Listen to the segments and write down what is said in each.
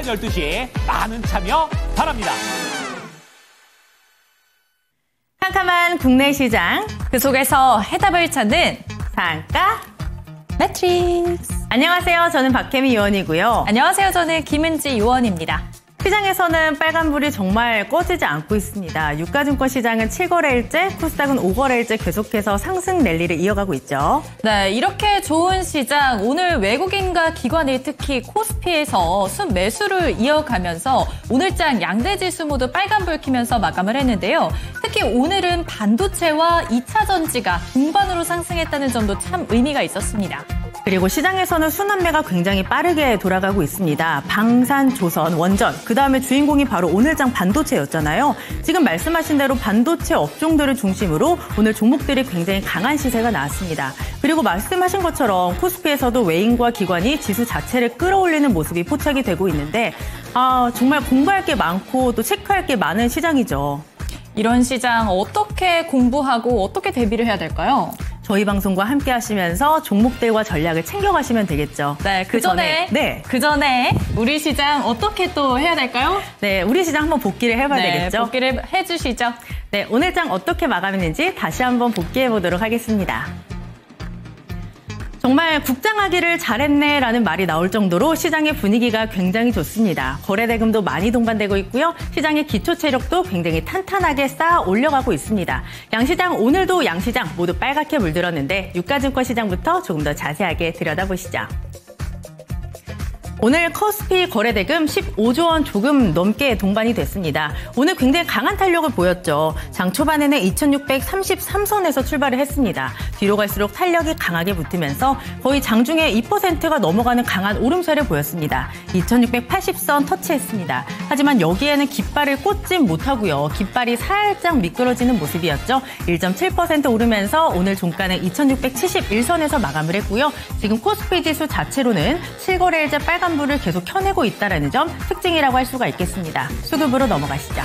오전 12시 많은 참여 바랍니다. 캄캄한 국내 시장, 그 속에서 해답을 찾는 상가 매트릭스. 안녕하세요. 저는 박혜미 요원이고요. 안녕하세요. 저는 김은지 요원입니다. 시장에서는 빨간불이 정말 꺼지지 않고 있습니다. 유가증권 시장은 7거래일째, 코스닥은 5거래일째 계속해서 상승 랠리를 이어가고 있죠. 네, 이렇게 좋은 시장, 오늘 외국인과 기관이 특히 코스피에서 순매수를 이어가면서 오늘장 양대지수 모두 빨간불 켜면서 마감을 했는데요. 특히 오늘은 반도체와 2차 전지가 동반으로 상승했다는 점도 참 의미가 있었습니다. 그리고 시장에서는 순환매가 굉장히 빠르게 돌아가고 있습니다. 방산, 조선, 원전, 그다음에 주인공이 바로 오늘장 반도체였잖아요. 지금 말씀하신 대로 반도체 업종들을 중심으로 오늘 종목들이 굉장히 강한 시세가 나왔습니다. 그리고 말씀하신 것처럼 코스피에서도 외인과 기관이 지수 자체를 끌어올리는 모습이 포착이 되고 있는데 정말 공부할 게 많고 또 체크할 게 많은 시장이죠. 이런 시장 어떻게 공부하고 어떻게 대비를 해야 될까요? 저희 방송과 함께 하시면서 종목들과 전략을 챙겨가시면 되겠죠. 네, 그 전에 우리 시장 어떻게 또 해야 될까요? 네, 우리 시장 한번 복기를 해봐야 되겠죠. 복기를 해주시죠. 네, 오늘장 어떻게 마감했는지 다시 한번 복기해 보도록 하겠습니다. 정말 국장하기를 잘했네라는 말이 나올 정도로 시장의 분위기가 굉장히 좋습니다. 거래대금도 많이 동반되고 있고요. 시장의 기초 체력도 굉장히 탄탄하게 쌓아 올려가고 있습니다. 양시장 오늘도 양시장 모두 빨갛게 물들었는데 유가증권 시장부터 조금 더 자세하게 들여다보시죠. 오늘 코스피 거래대금 15조 원 조금 넘게 동반이 됐습니다. 오늘 굉장히 강한 탄력을 보였죠. 장 초반에는 2633선에서 출발을 했습니다. 뒤로 갈수록 탄력이 강하게 붙으면서 거의 장중에 2%가 넘어가는 강한 오름세를 보였습니다. 2680선 터치했습니다. 하지만 여기에는 깃발을 꽂진 못하고요. 깃발이 살짝 미끄러지는 모습이었죠. 1.7% 오르면서 오늘 종가는 2671선에서 마감을 했고요. 지금 코스피 지수 자체로는 7거래일째 빨간 불을 계속 켜내고 있다는 점 특징이라고 할 수가 있겠습니다. 수급으로 넘어가시죠.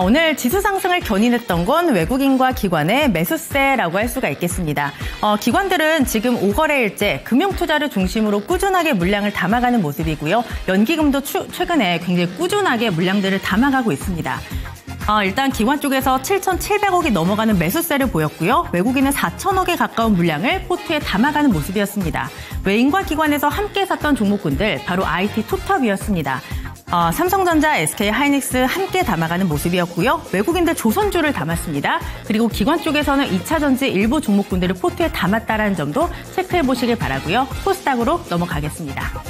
오늘 지수 상승을 견인했던 건 외국인과 기관의 매수세라고 할 수가 있겠습니다. 기관들은 지금 5거래일째 금융투자를 중심으로 꾸준하게 물량을 담아가는 모습이고요. 연기금도 최근에 굉장히 꾸준하게 물량들을 담아가고 있습니다. 일단 기관 쪽에서 7,700억이 넘어가는 매수세를 보였고요. 외국인은 4,000억에 가까운 물량을 포트에 담아가는 모습이었습니다. 외인과 기관에서 함께 샀던 종목군들 바로 IT 톱탑이었습니다. 삼성전자, SK하이닉스 함께 담아가는 모습이었고요. 외국인들 조선주를 담았습니다. 그리고 기관 쪽에서는 2차 전지 일부 종목군들을 포트에 담았다는 점도 체크해 보시길 바라고요. 코스닥으로 넘어가겠습니다.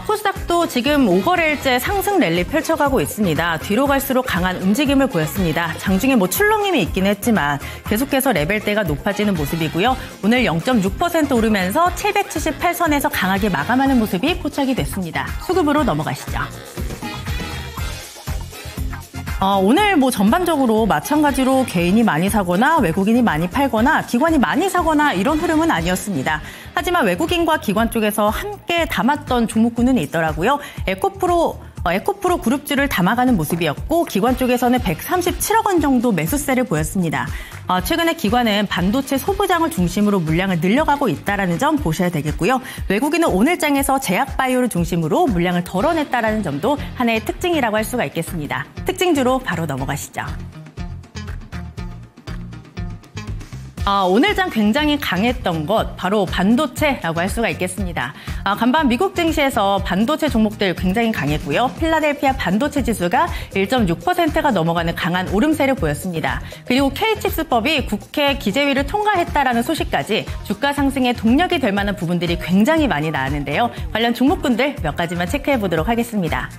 코스닥도 지금 5거래일째 상승 랠리 펼쳐가고 있습니다. 뒤로 갈수록 강한 움직임을 보였습니다. 장중에 출렁임이 있긴 했지만 계속해서 레벨대가 높아지는 모습이고요. 오늘 0.6% 오르면서 778선에서 강하게 마감하는 모습이 포착이 됐습니다. 수급으로 넘어가시죠. 오늘 전반적으로 마찬가지로 개인이 많이 사거나 외국인이 많이 팔거나 기관이 많이 사거나 이런 흐름은 아니었습니다. 하지만 외국인과 기관 쪽에서 함께 담았던 종목군은 있더라고요. 에코프로 그룹주를 담아가는 모습이었고 기관 쪽에서는 137억 원 정도 매수세를 보였습니다. 최근에 기관은 반도체 소부장을 중심으로 물량을 늘려가고 있다는 점 보셔야 되겠고요. 외국인은 오늘장에서 제약바이오를 중심으로 물량을 덜어냈다는 점도 하나의 특징이라고 할 수가 있겠습니다. 특징주로 바로 넘어가시죠. 오늘장 굉장히 강했던 것 바로 반도체라고 할 수가 있겠습니다. 간밤 미국 증시에서 반도체 종목들 굉장히 강했고요. 필라델피아 반도체 지수가 1.6%가 넘어가는 강한 오름세를 보였습니다. 그리고 K칩스법이 국회 기재위를 통과했다라는 소식까지 주가 상승에 동력이 될 만한 부분들이 굉장히 많이 나왔는데요. 관련 종목군들 몇 가지만 체크해 보도록 하겠습니다.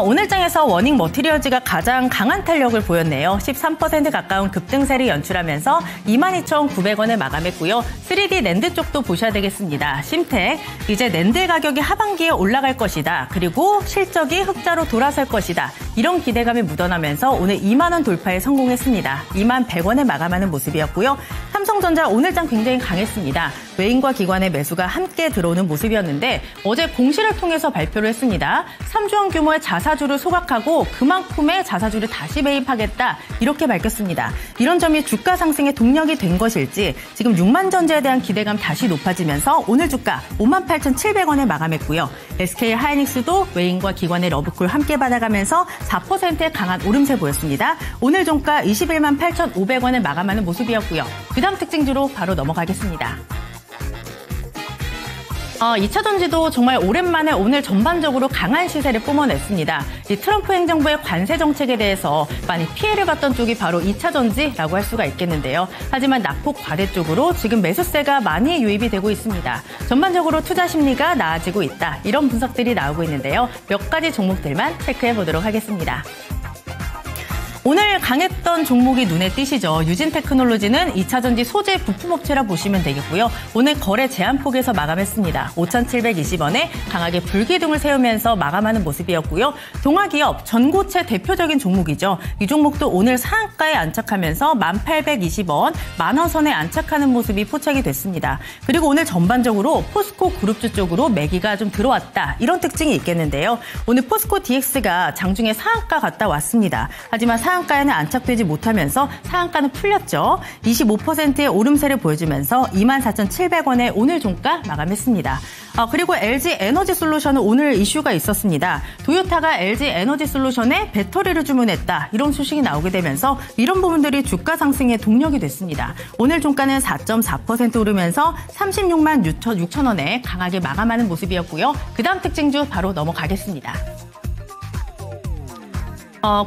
오늘장에서 워닝 머티리얼즈가 가장 강한 탄력을 보였네요. 13% 가까운 급등세를 연출하면서 22,900원에 마감했고요. 3D 낸드 쪽도 보셔야 되겠습니다. 심텍, 이제 낸드 가격이 하반기에 올라갈 것이다. 그리고 실적이 흑자로 돌아설 것이다. 이런 기대감이 묻어나면서 오늘 2만 원 돌파에 성공했습니다. 2만 100원에 마감하는 모습이었고요. 삼성 삼성전자 오늘장 굉장히 강했습니다. 외인과 기관의 매수가 함께 들어오는 모습이었는데 어제 공시를 통해서 발표를 했습니다. 3조원 규모의 자사주를 소각하고 그만큼의 자사주를 다시 매입하겠다 이렇게 밝혔습니다. 이런 점이 주가 상승의 동력이 된 것일지 지금 6만 전자에 대한 기대감 다시 높아지면서 오늘 주가 58,700원에 마감했고요. SK 하이닉스도 외인과 기관의 러브콜 함께 받아가면서 4%의 강한 오름세 보였습니다. 오늘 종가 21만 8,500원에 마감하는 모습이었고요. 그 다음 특징주로 바로 넘어가겠습니다. 2차전지도 정말 오랜만에 오늘 전반적으로 강한 시세를 뿜어냈습니다. 이 트럼프 행정부의 관세 정책에 대해서 많이 피해를 봤던 쪽이 바로 2차전지라고 할 수가 있겠는데요. 하지만 낙폭 과대 쪽으로 지금 매수세가 많이 유입이 되고 있습니다. 전반적으로 투자 심리가 나아지고 있다. 이런 분석들이 나오고 있는데요. 몇 가지 종목들만 체크해 보도록 하겠습니다. 오늘 강했던 종목이 눈에 띄시죠. 유진테크놀로지는 2차전지 소재 부품업체라 보시면 되겠고요. 오늘 거래 제한폭에서 마감했습니다. 5,720원에 강하게 불기둥을 세우면서 마감하는 모습이었고요. 동아기업 전고체 대표적인 종목이죠. 이 종목도 오늘 상한가에 안착하면서 1,820원, 만원선에 안착하는 모습이 포착이 됐습니다. 그리고 오늘 전반적으로 포스코 그룹주 쪽으로 매기가 좀 들어왔다. 이런 특징이 있겠는데요. 오늘 포스코 DX가 장중에 상한가 갔다 왔습니다. 하지만 상한가에는 안착되지 못하면서 상한가는 풀렸죠. 25%의 오름세를 보여주면서 24,700원에 오늘 종가 마감했습니다. 그리고 LG 에너지 솔루션은 오늘 이슈가 있었습니다. 도요타가 LG 에너지 솔루션에 배터리를 주문했다. 이런 소식이 나오게 되면서 이런 부분들이 주가 상승의 동력이 됐습니다. 오늘 종가는 4.4% 오르면서 36만 6천원에 강하게 마감하는 모습이었고요. 그 다음 특징주 바로 넘어가겠습니다.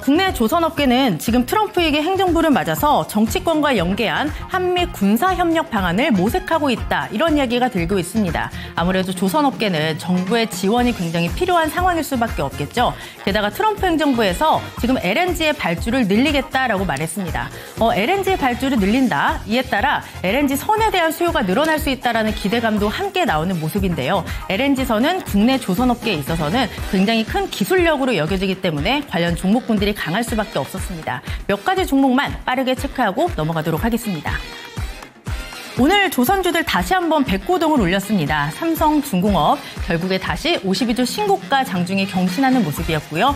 국내 조선업계는 지금 트럼프에게 행정부를 맞아서 정치권과 연계한 한미 군사협력 방안을 모색하고 있다. 이런 이야기가 들고 있습니다. 아무래도 조선업계는 정부의 지원이 굉장히 필요한 상황일 수밖에 없겠죠. 게다가 트럼프 행정부에서 지금 LNG의 발주를 늘리겠다라고 말했습니다. LNG의 발주를 늘린다. 이에 따라 LNG 선에 대한 수요가 늘어날 수 있다라는 기대감도 함께 나오는 모습인데요. LNG선은 국내 조선업계에 있어서는 굉장히 큰 기술력으로 여겨지기 때문에 관련 종목분들이 강할 수밖에 없었습니다. 몇 가지 종목만 빠르게 체크하고 넘어가도록 하겠습니다. 오늘 조선주들 다시 한번 백고동을 올렸습니다. 삼성중공업 결국에 다시 52주 신고가 장중에 경신하는 모습이었고요.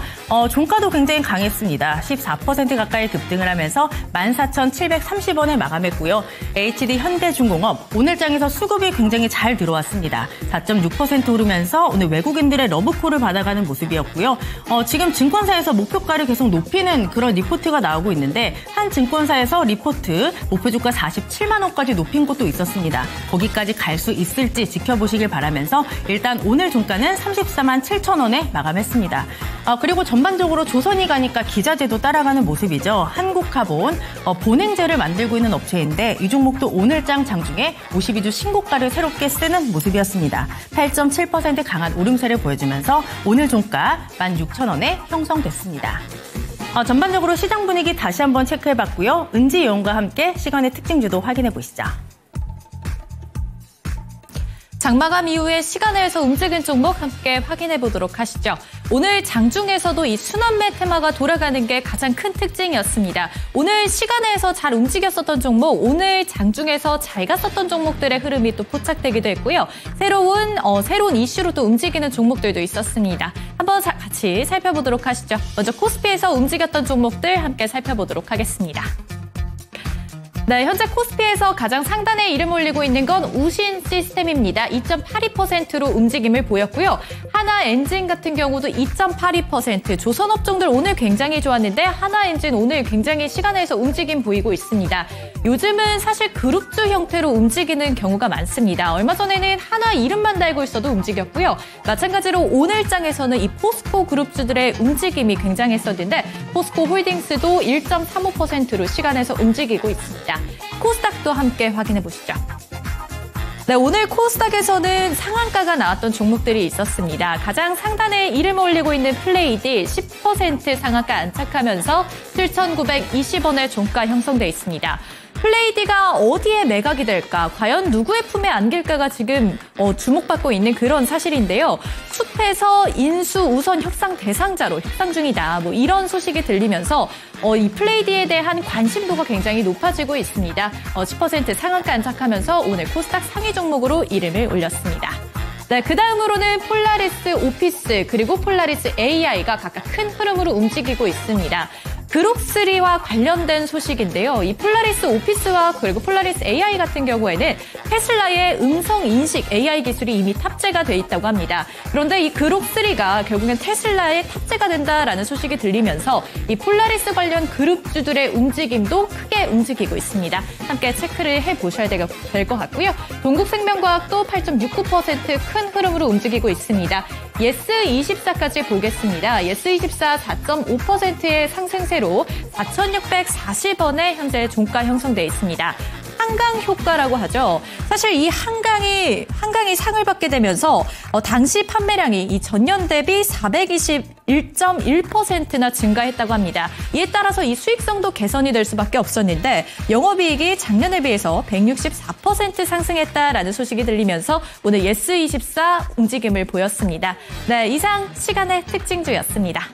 종가도 굉장히 강했습니다. 14% 가까이 급등을 하면서 14,730원에 마감했고요. HD 현대중공업 오늘장에서 수급이 굉장히 잘 들어왔습니다. 4.6% 오르면서 오늘 외국인들의 러브콜을 받아가는 모습이었고요. 지금 증권사에서 목표가를 계속 높이는 그런 리포트가 나오고 있는데 한 증권사에서 리포트 목표주가 47만 원까지 높인 곳도 있었습니다. 거기까지 갈 수 있을지 지켜보시길 바라면서 일단 오늘 종가는 34만 7천원에 마감했습니다. 그리고 전반적으로 조선이 가니까 기자재도 따라가는 모습이죠. 한국카본 본행제를 만들고 있는 업체인데 이 종목도 오늘장 장중에 52주 신고가를 새롭게 쓰는 모습이었습니다. 8.7% 강한 오름세를 보여주면서 오늘 종가 16,000원에 형성됐습니다. 전반적으로 시장 분위기 다시 한번 체크해봤고요. 은지요원과 함께 시간의 특징주도 확인해보시죠. 장마감 이후에 시간에서 움직인 종목 함께 확인해 보도록 하시죠. 오늘 장중에서도 이 순환매 테마가 돌아가는 게 가장 큰 특징이었습니다. 오늘 시간에서 잘 움직였었던 종목, 오늘 장중에서 잘 갔었던 종목들의 흐름이 또 포착되기도 했고요. 새로운 이슈로 또 움직이는 종목들도 있었습니다. 한번 같이 살펴보도록 하시죠. 먼저 코스피에서 움직였던 종목들 함께 살펴보도록 하겠습니다. 네, 현재 코스피에서 가장 상단에 이름 올리고 있는 건 우신 시스템입니다. 2.82%로 움직임을 보였고요. 하나엔진 같은 경우도 2.82%. 조선업종들 오늘 굉장히 좋았는데 하나엔진 오늘 굉장히 시간에서 움직임 보이고 있습니다. 요즘은 사실 그룹주 형태로 움직이는 경우가 많습니다. 얼마 전에는 하나 이름만 달고 있어도 움직였고요. 마찬가지로 오늘장에서는 이 포스코 그룹주들의 움직임이 굉장했었는데 포스코 홀딩스도 1.35%로 시간에서 움직이고 있습니다. 코스닥도 함께 확인해 보시죠. 네, 오늘 코스닥에서는 상한가가 나왔던 종목들이 있었습니다. 가장 상단에 이름 올리고 있는 플레이딜 10% 상한가 안착하면서 7,920원의 종가 형성돼 있습니다. 플레이디가 어디에 매각이 될까? 과연 누구의 품에 안길까가 지금 주목받고 있는 그런 사실인데요. 숲에서 인수 우선 협상 대상자로 협상 중이다. 뭐 이런 소식이 들리면서 이 플레이디에 대한 관심도가 굉장히 높아지고 있습니다. 10% 상한가 안착하면서 오늘 코스닥 상위 종목으로 이름을 올렸습니다. 네, 그 다음으로는 폴라리스 오피스 그리고 폴라리스 AI가 각각 큰 흐름으로 움직이고 있습니다. 그룹3와 관련된 소식인데요. 이 폴라리스 오피스와 그리고 폴라리스 AI 같은 경우에는 테슬라의 음성인식 AI 기술이 이미 탑재가 돼 있다고 합니다. 그런데 이 그룹3가 결국엔 테슬라에 탑재가 된다라는 소식이 들리면서 이 폴라리스 관련 그룹주들의 움직임도 크게 움직이고 있습니다. 함께 체크를 해보셔야 될 것 같고요. 동국생명과학도 8.69% 큰 흐름으로 움직이고 있습니다. 예스24까지 보겠습니다. 예스24 4.5%의 상승세로 4,640원에 현재 종가 형성돼 있습니다. 한강 효과라고 하죠. 사실 이 한강이 상을 받게 되면서 당시 판매량이 이 전년 대비 421.1%나 증가했다고 합니다. 이에 따라서 이 수익성도 개선이 될 수밖에 없었는데 영업이익이 작년에 비해서 164% 상승했다라는 소식이 들리면서 오늘 예스24 움직임을 보였습니다. 네, 이상 시간의 특징주였습니다.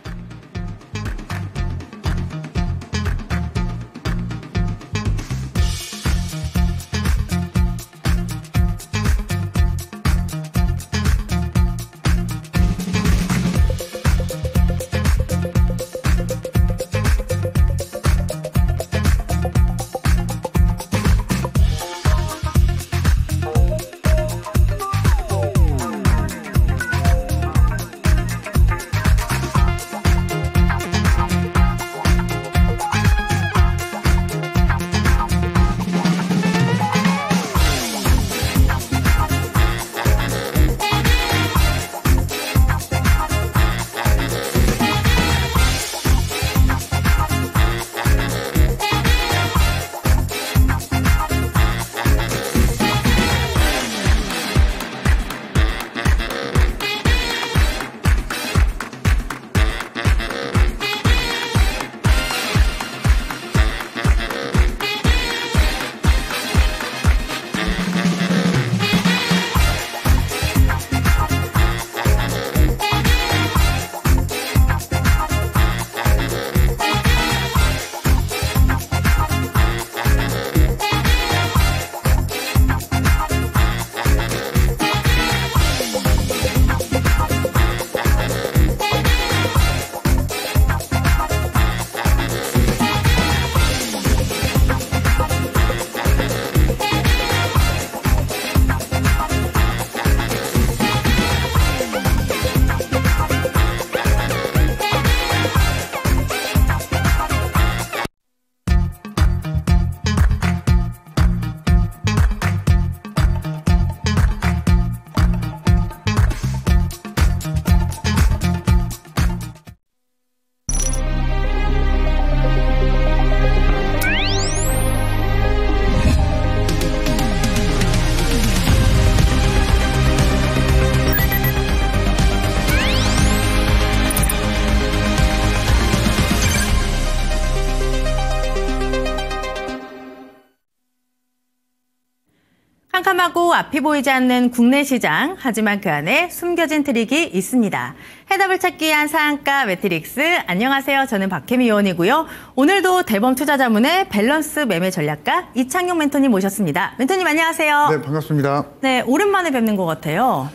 캄캄하고 앞이 보이지 않는 국내 시장, 하지만 그 안에 숨겨진 트릭이 있습니다. 해답을 찾기 위한 상한가 매트릭스, 안녕하세요. 저는 박혜미 의원이고요. 오늘도 대범 투자자문의 밸런스 매매 전략가 이창용 멘토님 모셨습니다. 멘토님 안녕하세요. 네, 반갑습니다. 네, 오랜만에 뵙는 것 같아요.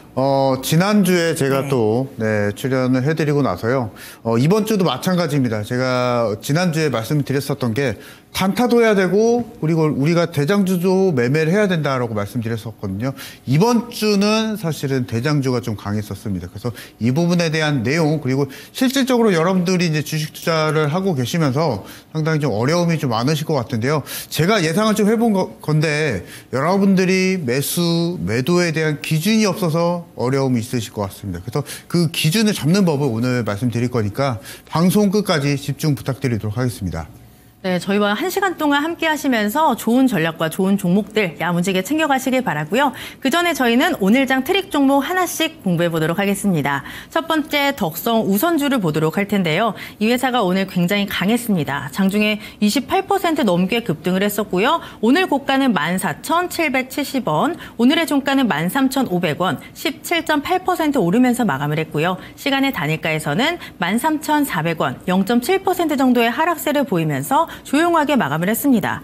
지난주에 제가 또 출연을 해드리고 나서요. 이번 주도 마찬가지입니다. 제가 지난주에 말씀드렸었던 게 단타도 해야 되고 그리고 우리가 대장주도 매매를 해야 된다라고 말씀드렸었거든요. 이번 주는 사실은 대장주가 좀 강했었습니다. 그래서 이 부분에 대한 내용 그리고 실질적으로 여러분들이 이제 주식 투자를 하고 계시면서 상당히 좀 어려움이 좀 많으실 것 같은데요. 제가 예상을 좀 해본 건데 여러분들이 매도에 대한 기준이 없어서 어려움이 있으실 것 같습니다. 그래서 그 기준을 잡는 법을 오늘 말씀드릴 거니까 방송 끝까지 집중 부탁드리도록 하겠습니다. 네, 저희와 1시간 동안 함께 하시면서 좋은 전략과 좋은 종목들 야무지게 챙겨가시길 바라고요. 그 전에 저희는 오늘장 트릭 종목 하나씩 공부해 보도록 하겠습니다. 첫 번째 덕성 우선주를 보도록 할 텐데요. 이 회사가 오늘 굉장히 강했습니다. 장중에 28% 넘게 급등을 했었고요. 오늘 고가는 14,770원, 오늘의 종가는 13,500원, 17.8% 오르면서 마감을 했고요. 시간의 단일가에서는 13,400원, 0.7% 정도의 하락세를 보이면서 조용하게 마감을 했습니다.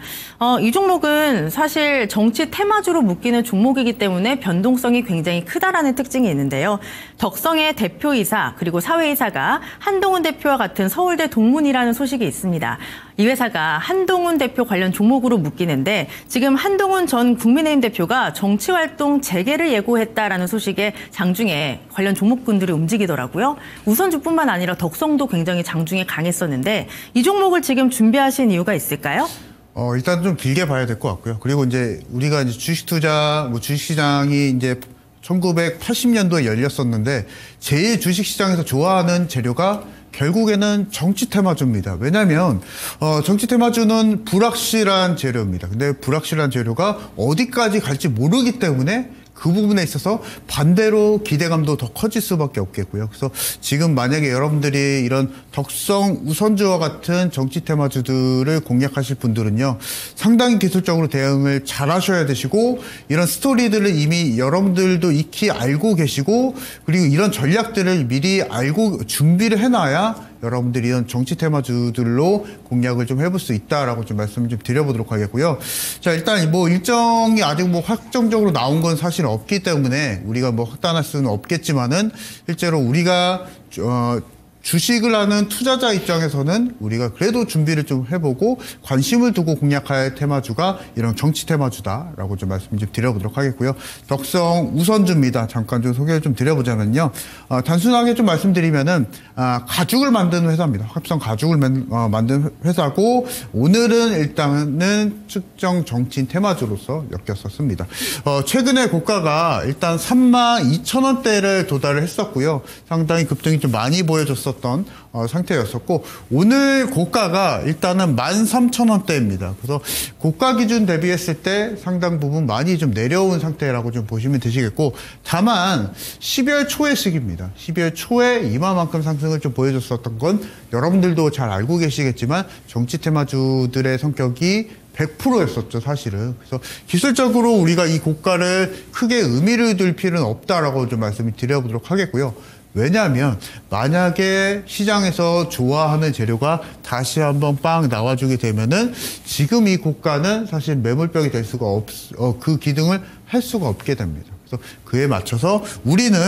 이 종목은 사실 정치 테마주로 묶이는 종목이기 때문에 변동성이 굉장히 크다라는 특징이 있는데요. 덕성의 대표이사 그리고 사회이사가 한동훈 대표와 같은 서울대 동문이라는 소식이 있습니다. 이 회사가 한동훈 대표 관련 종목으로 묶이는데 지금 한동훈 전 국민의힘 대표가 정치활동 재개를 예고했다라는 소식에 장중에 관련 종목군들이 움직이더라고요. 우선주뿐만 아니라 덕성도 굉장히 장중에 강했었는데 이 종목을 지금 준비하신 이유가 있을까요? 일단 좀 길게 봐야 될 것 같고요. 그리고 이제 우리가 이제 주식시장이 이제 1980년도에 열렸었는데 제일 주식시장에서 좋아하는 재료가 결국에는 정치 테마주입니다. 왜냐하면 정치 테마주는 불확실한 재료입니다. 근데 불확실한 재료가 어디까지 갈지 모르기 때문에 그 부분에 있어서 반대로 기대감도 더 커질 수밖에 없겠고요. 그래서 지금 만약에 여러분들이 이런 덕성 우선주와 같은 정치 테마주들을 공략하실 분들은요, 상당히 기술적으로 대응을 잘 하셔야 되시고, 이런 스토리들을 이미 여러분들도 익히 알고 계시고, 그리고 이런 전략들을 미리 알고 준비를 해놔야 여러분들이 이런 정치 테마주들로 공략을 좀 해볼 수 있다라고 좀 말씀을 좀 드려보도록 하겠고요. 자, 일단 뭐 일정이 아직 뭐 확정적으로 나온 건 사실 없기 때문에 우리가 뭐 확단할 수는 없겠지만은 실제로 우리가 주식을 하는 투자자 입장에서는 우리가 그래도 준비를 좀 해보고 관심을 두고 공략할 테마주가 이런 정치 테마주다라고 좀 말씀 좀 드려보도록 하겠고요. 덕성 우선주입니다. 잠깐 좀 소개를 좀 드려보자면요. 단순하게 좀 말씀드리면은 가죽을 만드는 회사입니다. 합성 가죽을 만든 회사고 오늘은 일단은 특정 정치인 테마주로서 엮였었습니다. 최근에 고가가 일단 32,000원대를 도달을 했었고요. 상당히 급등이 좀 많이 보여줬었던 상태였었고 오늘 고가가 일단은 13,000원대입니다. 그래서 고가 기준 대비했을 때 상당 부분 많이 좀 내려온 상태라고 좀 보시면 되시겠고 다만 12월 초의 시기입니다. 12월 초에 이마만큼 상승을 좀 보여줬었던 건 여러분들도 잘 알고 계시겠지만 정치 테마주들의 성격이 100%였었죠, 사실은. 그래서 기술적으로 우리가 이 고가를 크게 의미를 둘 필요는 없다라고 좀 말씀을 드려보도록 하겠고요. 왜냐하면 만약에 시장에서 좋아하는 재료가 다시 한번 빵 나와주게 되면은 지금 이 고가는 사실 매물벽이 될 수가 그 기둥을 할 수가 없게 됩니다. 그래서 그에 맞춰서 우리는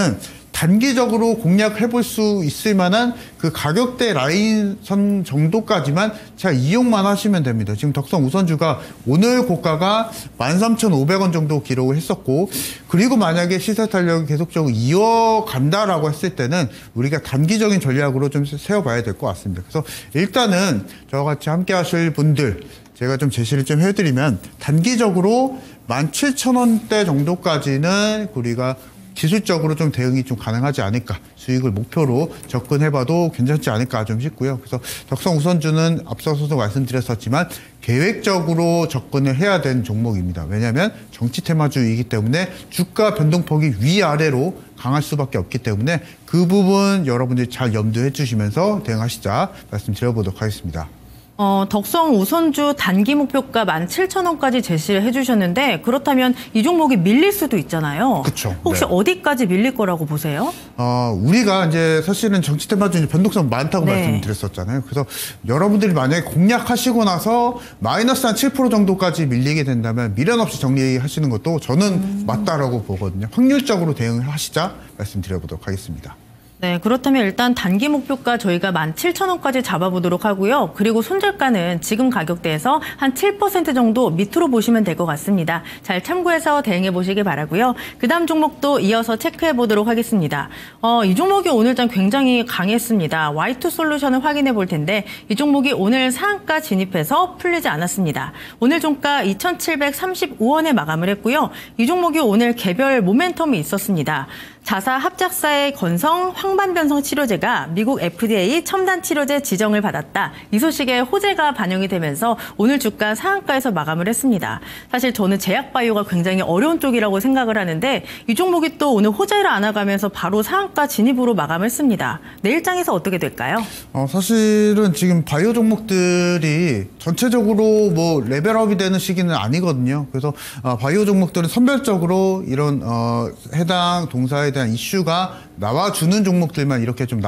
단기적으로 공략해 볼 수 있을 만한 그 가격대 라인선 정도까지만 잘 이용만 하시면 됩니다. 지금 덕성 우선주가 오늘 고가가 13,500원 정도 기록을 했었고 그리고 만약에 시세 탄력이 계속적으로 이어간다라고 했을 때는 우리가 단기적인 전략으로 좀 세워봐야 될 것 같습니다. 그래서 일단은 저와 같이 함께 하실 분들 제가 좀 제시를 좀 해드리면 단기적으로 17,000원대 정도까지는 우리가 기술적으로 좀 대응이 좀 가능하지 않을까, 수익을 목표로 접근해봐도 괜찮지 않을까 좀 싶고요. 그래서 덕성 우선주는 앞서서도 말씀드렸었지만 계획적으로 접근을 해야 되는 종목입니다. 왜냐하면 정치 테마주이기 때문에 주가 변동폭이 위아래로 강할 수밖에 없기 때문에 그 부분 여러분들이 잘 염두해 주시면서 대응하시자 말씀드려보도록 하겠습니다. 덕성 우선주 단기 목표가 17,000원까지 제시를 해주셨는데 그렇다면 이 종목이 밀릴 수도 있잖아요. 그렇죠. 혹시 네. 어디까지 밀릴 거라고 보세요? 우리가 이제 사실은 정치 테마주 변동성 많다고 말씀드렸었잖아요. 그래서 여러분들이 만약에 공략하시고 나서 마이너스 한 7% 정도까지 밀리게 된다면 미련 없이 정리하시는 것도 저는 맞다라고 보거든요. 확률적으로 대응을 하시자 말씀드려보도록 하겠습니다. 네, 그렇다면 일단 단기 목표가 저희가 17,000원까지 잡아보도록 하고요. 그리고 손절가는 지금 가격대에서 한 7% 정도 밑으로 보시면 될 것 같습니다. 잘 참고해서 대응해 보시길 바라고요. 그 다음 종목도 이어서 체크해 보도록 하겠습니다. 이 종목이 오늘장 굉장히 강했습니다. Y2 솔루션을 확인해 볼 텐데 이 종목이 오늘 상한가 진입해서 풀리지 않았습니다. 오늘 종가 2,735원에 마감을 했고요. 이 종목이 오늘 개별 모멘텀이 있었습니다. 자사 합작사의 건성 황반변성 치료제가 미국 FDA 첨단 치료제 지정을 받았다. 이 소식에 호재가 반영이 되면서 오늘 주가 상한가에서 마감을 했습니다. 사실 저는 제약바이오가 굉장히 어려운 쪽이라고 생각을 하는데 이 종목이 또 오늘 호재를 안아가면서 바로 상한가 진입으로 마감했습니다. 내일장에서 어떻게 될까요? 사실은 지금 바이오 종목들이 전체적으로 뭐 레벨업이 되는 시기는 아니거든요. 그래서 바이오 종목들은 선별적으로 이런 해당 동사에 대한 이슈가 나와주는 종목들만 이렇게 좀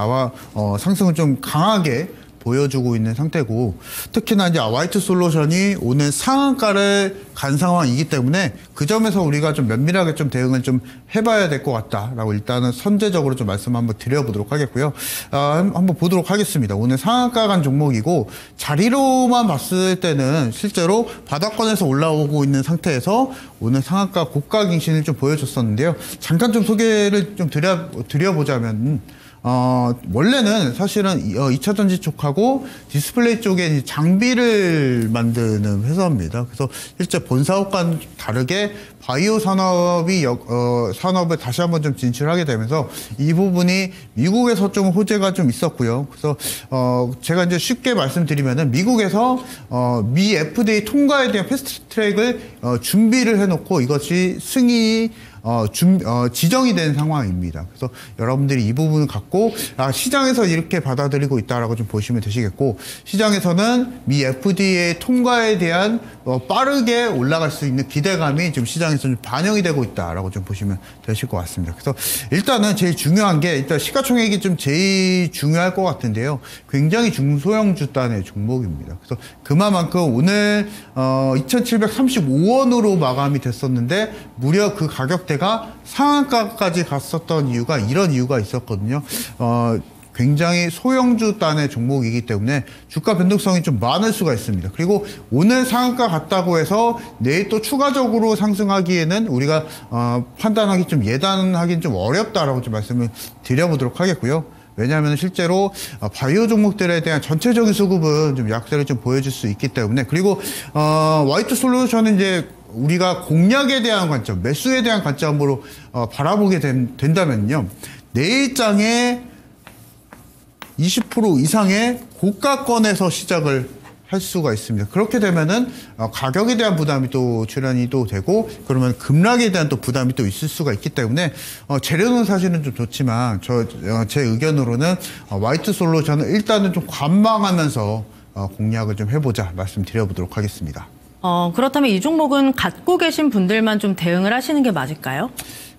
상승을 좀 강하게 보여주고 있는 상태고, 특히나 이제 화이트 솔루션이 오늘 상한가를 간 상황이기 때문에 그 점에서 우리가 좀 면밀하게 좀 대응을 좀 해봐야 될 것 같다라고 일단은 선제적으로 좀 말씀 한번 드려보도록 하겠고요. 한번 보도록 하겠습니다. 오늘 상한가 간 종목이고, 자리로만 봤을 때는 실제로 바닥권에서 올라오고 있는 상태에서 오늘 상한가 고가 갱신을 좀 보여줬었는데요. 잠깐 좀 소개를 좀 드려보자면, 원래는 사실은 2차전지 쪽하고 디스플레이 쪽에 장비를 만드는 회사입니다. 그래서 실제 본 사업과는 다르게 바이오 산업을 다시 한번 좀 진출하게 되면서 이 부분이 미국에서 좀 호재가 좀 있었고요. 그래서 제가 이제 쉽게 말씀드리면은 미국에서 미 FDA 통과에 대한 패스트 트랙을 준비를 해놓고 이것이 승인이 지정이 된 상황입니다. 그래서 여러분들이 이 부분을 갖고 시장에서 이렇게 받아들이고 있다라고 좀 보시면 되시겠고, 시장에서는 미 FDA 통과에 대한 빠르게 올라갈 수 있는 기대감이 지금 시장에서 좀 반영이 되고 있다라고 좀 보시면 되실 것 같습니다. 그래서 일단은 제일 중요한 게 일단 시가총액이 좀 제일 중요할 것 같은데요. 굉장히 중소형주단의 종목입니다. 그래서 그만큼 오늘 2,735원으로 마감이 됐었는데 무려 그 가격대가 상한가까지 갔었던 이유가 이런 이유가 있었거든요. 굉장히 소형주단의 종목이기 때문에 주가 변동성이 좀 많을 수가 있습니다. 그리고 오늘 상한가 갔다고 해서 내일 또 추가적으로 상승하기에는 우리가 판단하기 좀 예단하기는 좀 어렵다라고 좀 말씀을 드려보도록 하겠고요. 왜냐하면 실제로 바이오 종목들에 대한 전체적인 수급은 좀 약세를 좀 보여줄 수 있기 때문에, 그리고 화이트 솔루션은 이제 우리가 공략에 대한 관점, 매수에 대한 관점으로 바라보게 된다면요, 내일장에 20% 이상의 고가권에서 시작을 할 수가 있습니다. 그렇게 되면은 가격에 대한 부담이 또 출현이 또 되고, 그러면 급락에 대한 또 부담이 또 있을 수가 있기 때문에 재료는 사실은 좀 좋지만 제 의견으로는 화이트 솔루션은 일단은 좀 관망하면서 공략을 좀 해보자 말씀드려보도록 하겠습니다. 그렇다면 이 종목은 갖고 계신 분들만 좀 대응을 하시는 게 맞을까요?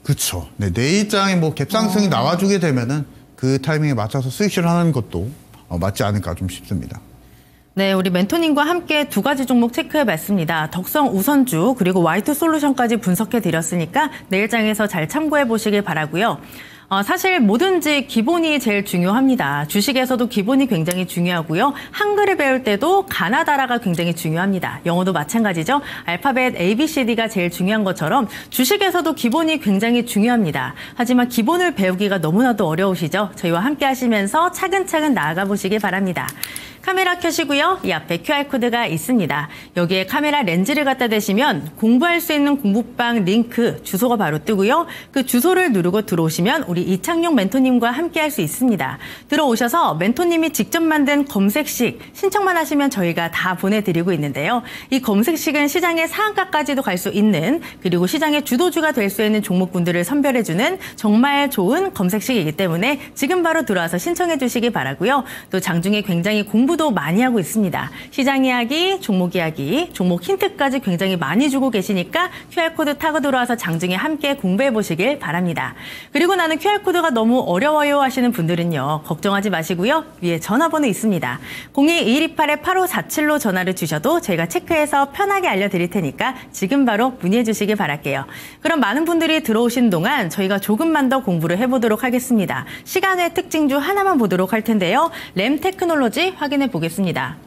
그렇죠. 네, 내일장에 뭐 갭상승이 나와주게 되면은 그 타이밍에 맞춰서 수익 실현하는 것도 맞지 않을까 좀 싶습니다. 네, 우리 멘토님과 함께 두 가지 종목 체크해봤습니다. 덕성 우선주 그리고 화이트 솔루션까지 분석해드렸으니까 내일장에서 잘 참고해보시길 바라고요. 사실 뭐든지 기본이 제일 중요합니다. 주식에서도 기본이 굉장히 중요하고요. 한글을 배울 때도 가나다라가 굉장히 중요합니다. 영어도 마찬가지죠. 알파벳 ABCD가 제일 중요한 것처럼 주식에서도 기본이 굉장히 중요합니다. 하지만 기본을 배우기가 너무나도 어려우시죠? 저희와 함께 하시면서 차근차근 나아가 보시길 바랍니다. 카메라 켜시고요. 이 앞에 QR코드가 있습니다. 여기에 카메라 렌즈를 갖다 대시면 공부할 수 있는 공부방 링크 주소가 바로 뜨고요. 그 주소를 누르고 들어오시면 우리 이창용 멘토님과 함께 할 수 있습니다. 들어오셔서 멘토님이 직접 만든 검색식 신청만 하시면 저희가 다 보내드리고 있는데요. 이 검색식은 시장의 상한가까지도 갈 수 있는, 그리고 시장의 주도주가 될 수 있는 종목군들을 선별해주는 정말 좋은 검색식이기 때문에 지금 바로 들어와서 신청해 주시기 바라고요. 또 장중에 굉장히 공부도 많이 하고 있습니다. 시장 이야기, 종목 이야기, 종목 힌트까지 굉장히 많이 주고 계시니까 QR코드 타고 들어와서 장중에 함께 공부해 보시길 바랍니다. 그리고 나는 QR코드가 너무 어려워요 하시는 분들은요, 걱정하지 마시고요. 위에 전화번호 있습니다. 02-2128-8547로 전화를 주셔도 저희가 체크해서 편하게 알려드릴 테니까 지금 바로 문의해 주시길 바랄게요. 그럼 많은 분들이 들어오신 동안 저희가 조금만 더 공부를 해보도록 하겠습니다. 시간의 특징주 하나만 보도록 할 텐데요. 램테크놀로지 확인해 보겠습니다.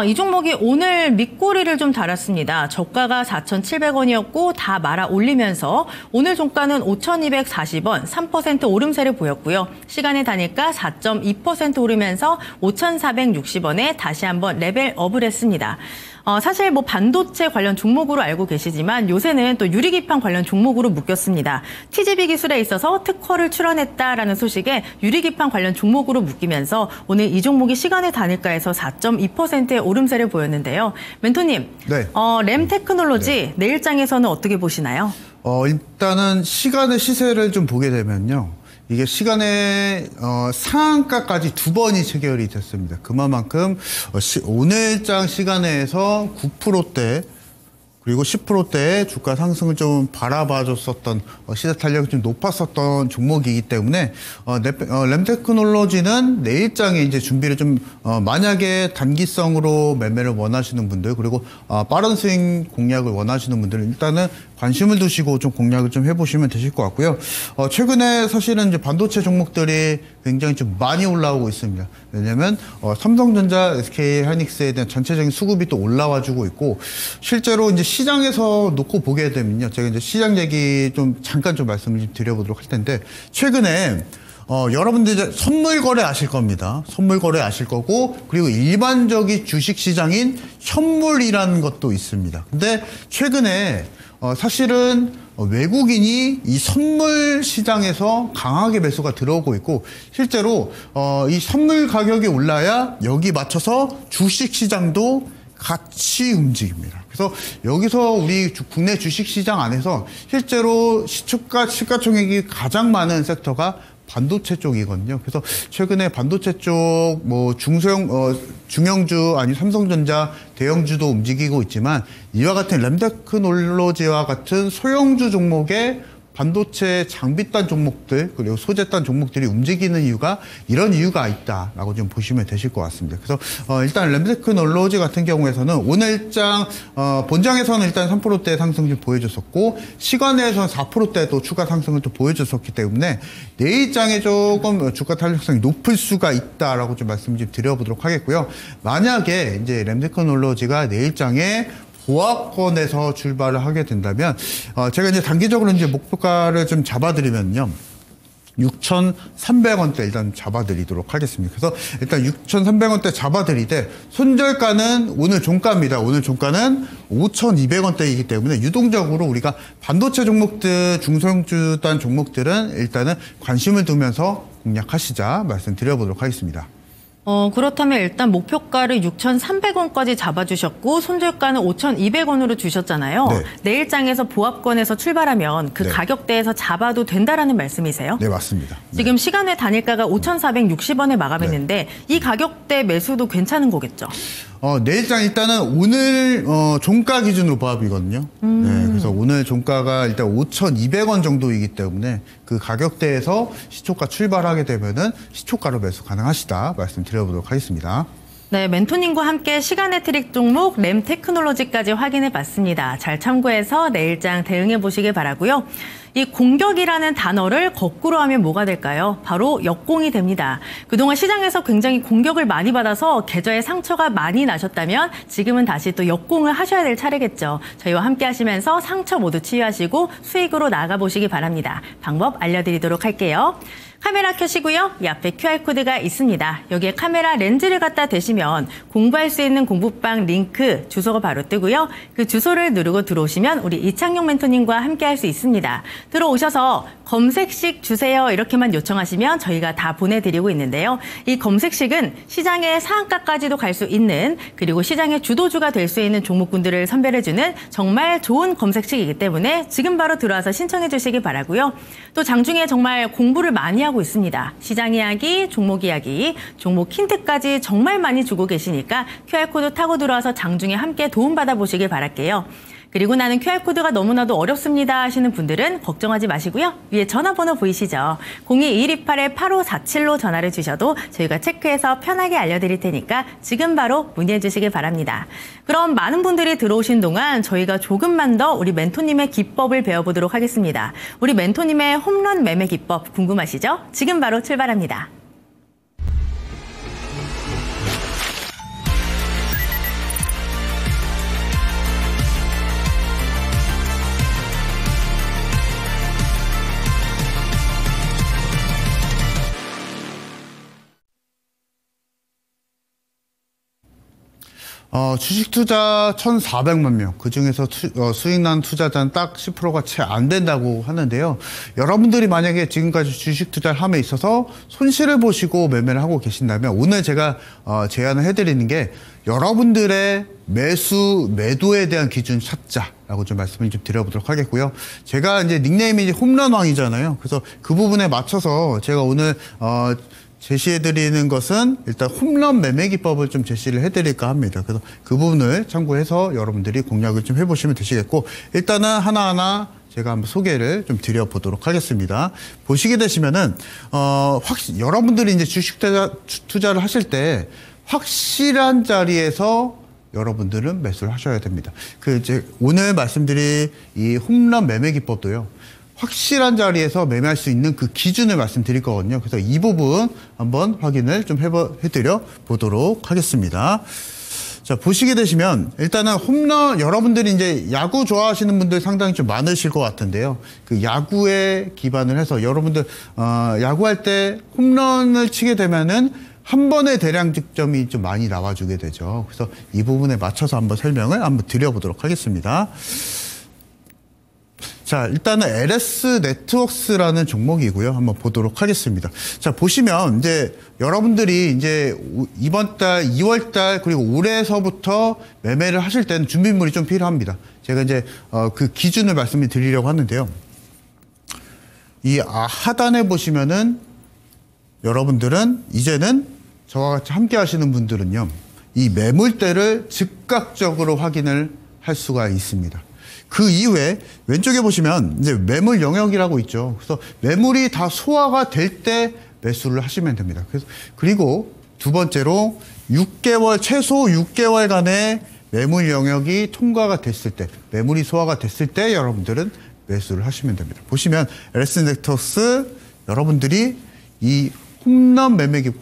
이 종목이 오늘 밑꼬리를 좀 달았습니다. 저가가 4,700원이었고 다 말아 올리면서 오늘 종가는 5,240원, 3% 오름세를 보였고요. 시간의 단일가 4.2% 오르면서 5,460원에 다시 한번 레벨업을 했습니다. 사실 뭐 반도체 관련 종목으로 알고 계시지만 요새는 또 유리기판 관련 종목으로 묶였습니다. TGV 기술에 있어서 특허를 출원했다라는 소식에 유리기판 관련 종목으로 묶이면서 오늘 이 종목이 시간의 단일가에서 4.2%의 오름세를 보였는데요. 멘토님, 네. 램테크놀로지 내일장에서는 어떻게 보시나요? 일단은 시간의 시세를 좀 보게 되면요. 이게 시간의 상한가까지 2번이 체결이 됐습니다. 그만큼 오늘장 시간에서 9%대 그리고 10%대의 주가 상승을 좀 바라봐줬었던 시세 탄력이 좀 높았었던 종목이기 때문에 램테크놀로지는 내일장에 이제 준비를 좀 만약에 단기성으로 매매를 원하시는 분들 그리고 빠른 스윙 공략을 원하시는 분들은 일단은 관심을 두시고 좀 공략을 좀 해보시면 되실 것 같고요. 최근에 사실은 이제 반도체 종목들이 굉장히 좀 많이 올라오고 있습니다. 왜냐면 삼성전자, SK하이닉스에 대한 전체적인 수급이 또 올라와주고 있고 실제로 이제 시장에서 놓고 보게 되면요. 제가 이제 시장 얘기 좀 잠깐 좀 말씀을 좀 드려보도록 할 텐데 최근에 여러분들 이제 선물 거래 아실 겁니다. 선물 거래 아실 거고 그리고 일반적인 주식 시장인 현물이라는 것도 있습니다. 근데 최근에 사실은 외국인이 이 선물 시장에서 강하게 매수가 들어오고 있고 실제로 이 선물 가격이 올라야 여기 맞춰서 주식 시장도 같이 움직입니다. 그래서 여기서 우리 국내 주식 시장 안에서 실제로 시가총액이 가장 많은 섹터가 반도체 쪽이거든요. 그래서 최근에 반도체 쪽 뭐 중형주 아니 삼성전자 대형주도 움직이고 있지만 이와 같은 램테크놀로지와 같은 소형주 종목의 반도체 장비단 종목들 그리고 소재단 종목들이 움직이는 이유가 이런 이유가 있다라고 좀 보시면 되실 것 같습니다. 그래서 일단 램테크놀로지 같은 경우에서는 오늘장 본장에서는 일단 3%대 상승 좀 보여줬었고 시간에서는 4%대 또 추가 상승을 또 보여줬었기 때문에 내일장에 조금 주가 탄력성이 높을 수가 있다라고 좀 말씀 좀 드려보도록 하겠고요. 만약에 이제 램테크놀로지가 내일장에 보합권에서 출발을 하게 된다면 제가 이제 단기적으로 이제 목표가를 좀 잡아드리면요. 6,300원대 일단 잡아드리도록 하겠습니다. 그래서 일단 6,300원대 잡아드리되 손절가는 오늘 종가입니다. 오늘 종가는 5,200원대이기 때문에 유동적으로 우리가 반도체 종목들, 중소형주단 종목들은 일단은 관심을 두면서 공략하시자 말씀드려보도록 하겠습니다. 그렇다면 일단 목표가를 6,300원까지 잡아주셨고 손절가는 5,200원으로 주셨잖아요. 네. 내일장에서 보합권에서 출발하면 그 네. 가격대에서 잡아도 된다라는 말씀이세요? 네, 맞습니다. 지금 시간의 단일가가 5,460원에 마감했는데 이 가격대 매수도 괜찮은 거겠죠? 내일장 일단은 오늘 종가 기준으로 보합이거든요. 네, 그래서 오늘 종가가 일단 5,200원 정도이기 때문에 그 가격대에서 시초가 출발하게 되면은 시초가로 매수 가능하시다 말씀드려보도록 하겠습니다. 네, 멘토님과 함께 시간의 트릭 종목 램테크놀로지까지 확인해 봤습니다. 잘 참고해서 내일장 대응해 보시길 바라고요. 이 공격이라는 단어를 거꾸로 하면 뭐가 될까요? 바로 역공이 됩니다. 그동안 시장에서 굉장히 공격을 많이 받아서 계좌에 상처가 많이 나셨다면 지금은 다시 또 역공을 하셔야 될 차례겠죠. 저희와 함께 하시면서 상처 모두 치유하시고 수익으로 나가보시기 바랍니다. 방법 알려드리도록 할게요. 카메라 켜시고요. 이 앞에 QR코드가 있습니다. 여기에 카메라 렌즈를 갖다 대시면 공부할 수 있는 공부방 링크 주소가 바로 뜨고요. 그 주소를 누르고 들어오시면 우리 이창용 멘토님과 함께 할 수 있습니다. 들어오셔서 검색식 주세요 이렇게만 요청하시면 저희가 다 보내드리고 있는데요. 이 검색식은 시장의 상한가까지도 갈 수 있는 그리고 시장의 주도주가 될 수 있는 종목군들을 선별해주는 정말 좋은 검색식이기 때문에 지금 바로 들어와서 신청해 주시기 바라고요. 또 장중에 정말 공부를 많이 하고 있습니다. 시장 이야기, 종목 이야기, 종목 힌트까지 정말 많이 주고 계시니까 QR코드 타고 들어와서 장중에 함께 도움받아 보시길 바랄게요. 그리고 나는 QR코드가 너무나도 어렵습니다 하시는 분들은 걱정하지 마시고요. 위에 전화번호 보이시죠? 02-2128-8547로 전화를 주셔도 저희가 체크해서 편하게 알려드릴 테니까 지금 바로 문의해 주시길 바랍니다. 그럼 많은 분들이 들어오신 동안 저희가 조금만 더 우리 멘토님의 기법을 배워보도록 하겠습니다. 우리 멘토님의 홈런 매매 기법 궁금하시죠? 지금 바로 출발합니다. 주식 투자 1,400만 명, 그 중에서 수익 난 투자자는 딱 10%가 채 안 된다고 하는데요. 여러분들이 만약에 지금까지 주식 투자를 함에 있어서 손실을 보시고 매매를 하고 계신다면 오늘 제가 제안을 해드리는 게 여러분들의 매도에 대한 기준 찾자라고 좀 말씀을 좀 드려보도록 하겠고요. 제가 이제 닉네임이 이제 홈런왕이잖아요. 그래서 그 부분에 맞춰서 제가 오늘 제시해드리는 것은 일단 홈런 매매 기법을 좀 제시를 해드릴까 합니다. 그래서 그 부분을 참고해서 여러분들이 공략을 좀 해보시면 되시겠고, 일단은 하나하나 제가 한번 소개를 좀 드려보도록 하겠습니다. 보시게 되시면은, 여러분들이 이제 주식 투자를 하실 때 확실한 자리에서 여러분들은 매수를 하셔야 됩니다. 오늘 말씀드릴 이 홈런 매매 기법도요, 확실한 자리에서 매매할 수 있는 그 기준을 말씀드릴 거거든요. 그래서 이 부분 한번 확인을 좀 해드려 보도록 하겠습니다. 자, 보시게 되시면 일단은 홈런, 여러분들이 이제 야구 좋아하시는 분들 상당히 좀 많으실 것 같은데요. 그 야구에 기반을 해서 여러분들 야구할 때 홈런을 치게 되면은 한 번의 대량 득점이 좀 많이 나와주게 되죠. 그래서 이 부분에 맞춰서 한번 설명을 한번 드려보도록 하겠습니다. 자, 일단은 LS 네트워크스라는 종목이고요. 한번 보도록 하겠습니다. 자, 보시면 이제 여러분들이 이제 이번 달 2월 달 그리고 올해서부터 매매를 하실 때는 준비물이 좀 필요합니다. 제가 이제 그 기준을 말씀을 드리려고 하는데요. 이 하단에 보시면은 여러분들은 이제는 저와 같이 함께 하시는 분들은요, 이 매물대를 즉각적으로 확인을 할 수가 있습니다. 그 이후에 왼쪽에 보시면 이제 매물 영역이라고 있죠. 그래서 매물이 다 소화가 될 때 매수를 하시면 됩니다. 그리고 두 번째로 최소 6개월간의 매물 영역이 통과가 됐을 때, 매물이 소화가 됐을 때 여러분들은 매수를 하시면 됩니다. 보시면 LS 네트워크스 여러분들이 이 홈런 매매기,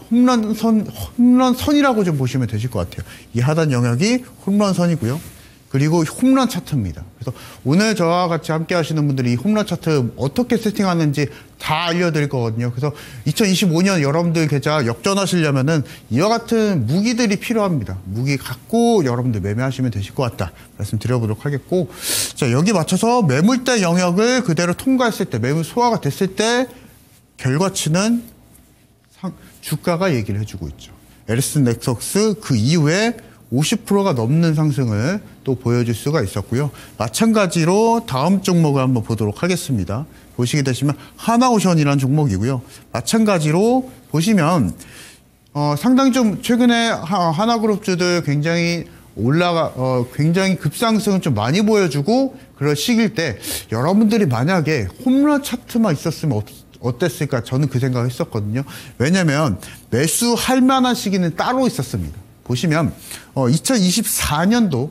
홈런선이라고 좀 보시면 되실 것 같아요. 이 하단 영역이 홈런선이고요. 그리고 홈런 차트입니다. 그래서 오늘 저와 같이 함께 하시는 분들이 이 홈런 차트 어떻게 세팅하는지 다 알려드릴 거거든요. 그래서 2025년 여러분들 계좌 역전하시려면은 이와 같은 무기들이 필요합니다. 무기 갖고 여러분들 매매하시면 되실 것 같다 말씀드려보도록 하겠고, 자, 여기 맞춰서 매물대 영역을 그대로 통과했을 때, 매물 소화가 됐을 때 결과치는 주가가 얘기를 해주고 있죠. LS 네트워크스 그 이후에 50%가 넘는 상승을 또 보여줄 수가 있었고요. 마찬가지로 다음 종목을 한번 보도록 하겠습니다. 보시게 되시면 하나오션이라는 종목이고요. 마찬가지로 보시면 상당히 좀 최근에 하나그룹주들 굉장히 굉장히 급상승을 좀 많이 보여주고 그럴 시기일 때 여러분들이 만약에 홈런 차트만 있었으면 어땠을까? 저는 그 생각을 했었거든요. 왜냐면 매수할 만한 시기는 따로 있었습니다. 보시면 2024년도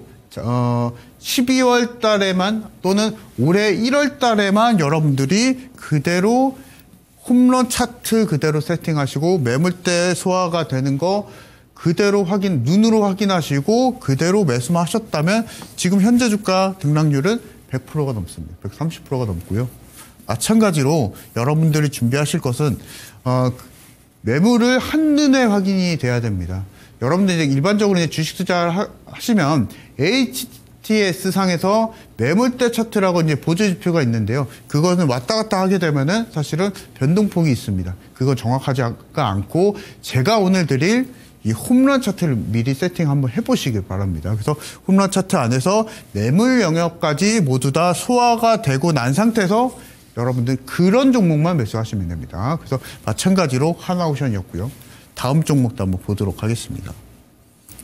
12월 달에만 또는 올해 1월 달에만 여러분들이 그대로 홈런 차트 그대로 세팅하시고 매물대 소화가 되는 거 그대로 눈으로 확인하시고 그대로 매수만 하셨다면 지금 현재 주가 등락률은 100%가 넘습니다. 130%가 넘고요. 마찬가지로 여러분들이 준비하실 것은 매물을 한눈에 확인이 돼야 됩니다. 여러분들 이제 일반적으로 이제 주식 투자를 하시면 HTS 상에서 매물대 차트라고 이제 보조 지표가 있는데요. 그거는 왔다 갔다 하게 되면은 사실은 변동폭이 있습니다. 그건 정확하지가 않고 제가 오늘 드릴 이 홈런 차트를 미리 세팅 한번 해보시길 바랍니다. 그래서 홈런 차트 안에서 매물 영역까지 모두 다 소화가 되고 난 상태에서 여러분들 그런 종목만 매수하시면 됩니다. 그래서 마찬가지로 하나오션이었고요. 다음 종목도 한번 보도록 하겠습니다.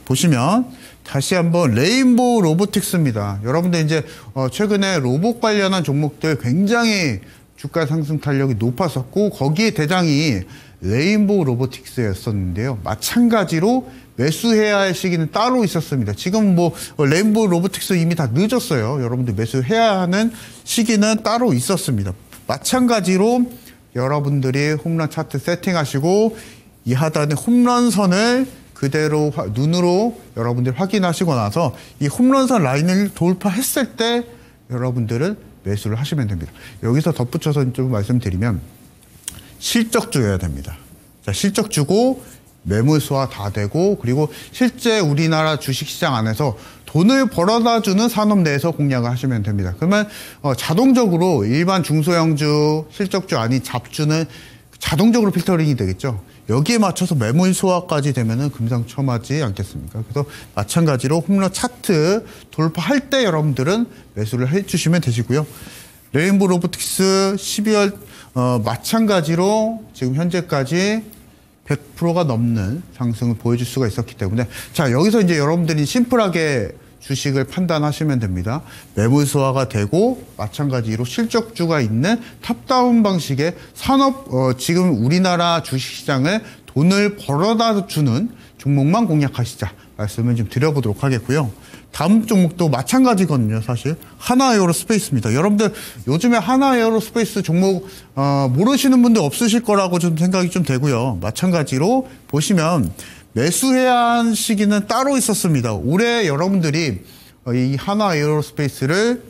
보시면 다시 한번 레인보우 로보틱스입니다. 여러분들 이제 최근에 로봇 관련한 종목들 굉장히 주가 상승 탄력이 높았었고 거기에 대장이 레인보우 로보틱스였었는데요. 마찬가지로 매수해야 할 시기는 따로 있었습니다. 지금 레인보우 로보틱스 이미 다 늦었어요. 여러분들 매수해야 하는 시기는 따로 있었습니다. 마찬가지로 여러분들이 홈런 차트 세팅하시고 이 하단에 홈런선을 그대로 눈으로 여러분들 확인하시고 나서 이 홈런선 라인을 돌파했을 때 여러분들은 매수를 하시면 됩니다. 여기서 덧붙여서 좀 말씀드리면 실적주여야 됩니다. 자, 실적주고 매물 소화 다 되고 그리고 실제 우리나라 주식시장 안에서 돈을 벌어다 주는 산업 내에서 공략을 하시면 됩니다. 그러면 자동적으로 일반 중소형주, 실적주 아닌 잡주는 자동적으로 필터링이 되겠죠. 여기에 맞춰서 매물 소화까지 되면은 금상첨화지 않겠습니까? 그래서 마찬가지로 홈런 차트 돌파할 때 여러분들은 매수를 해주시면 되시고요. 레인보우 로보틱스 12월 마찬가지로 지금 현재까지 100%가 넘는 상승을 보여줄 수가 있었기 때문에 자 여기서 이제 여러분들이 심플하게 주식을 판단하시면 됩니다. 매물 소화가 되고 마찬가지로 실적주가 있는 탑다운 방식의 산업 지금 우리나라 주식시장을 돈을 벌어다 주는 종목만 공략하시자 말씀을 좀 드려보도록 하겠고요. 다음 종목도 마찬가지거든요. 사실 하나에어로스페이스입니다. 여러분들 요즘에 하나에어로스페이스 종목 모르시는 분들 없으실 거라고 좀 생각이 좀 되고요. 마찬가지로 보시면 매수해야 한 시기는 따로 있었습니다. 올해 여러분들이 이 하나에어로스페이스를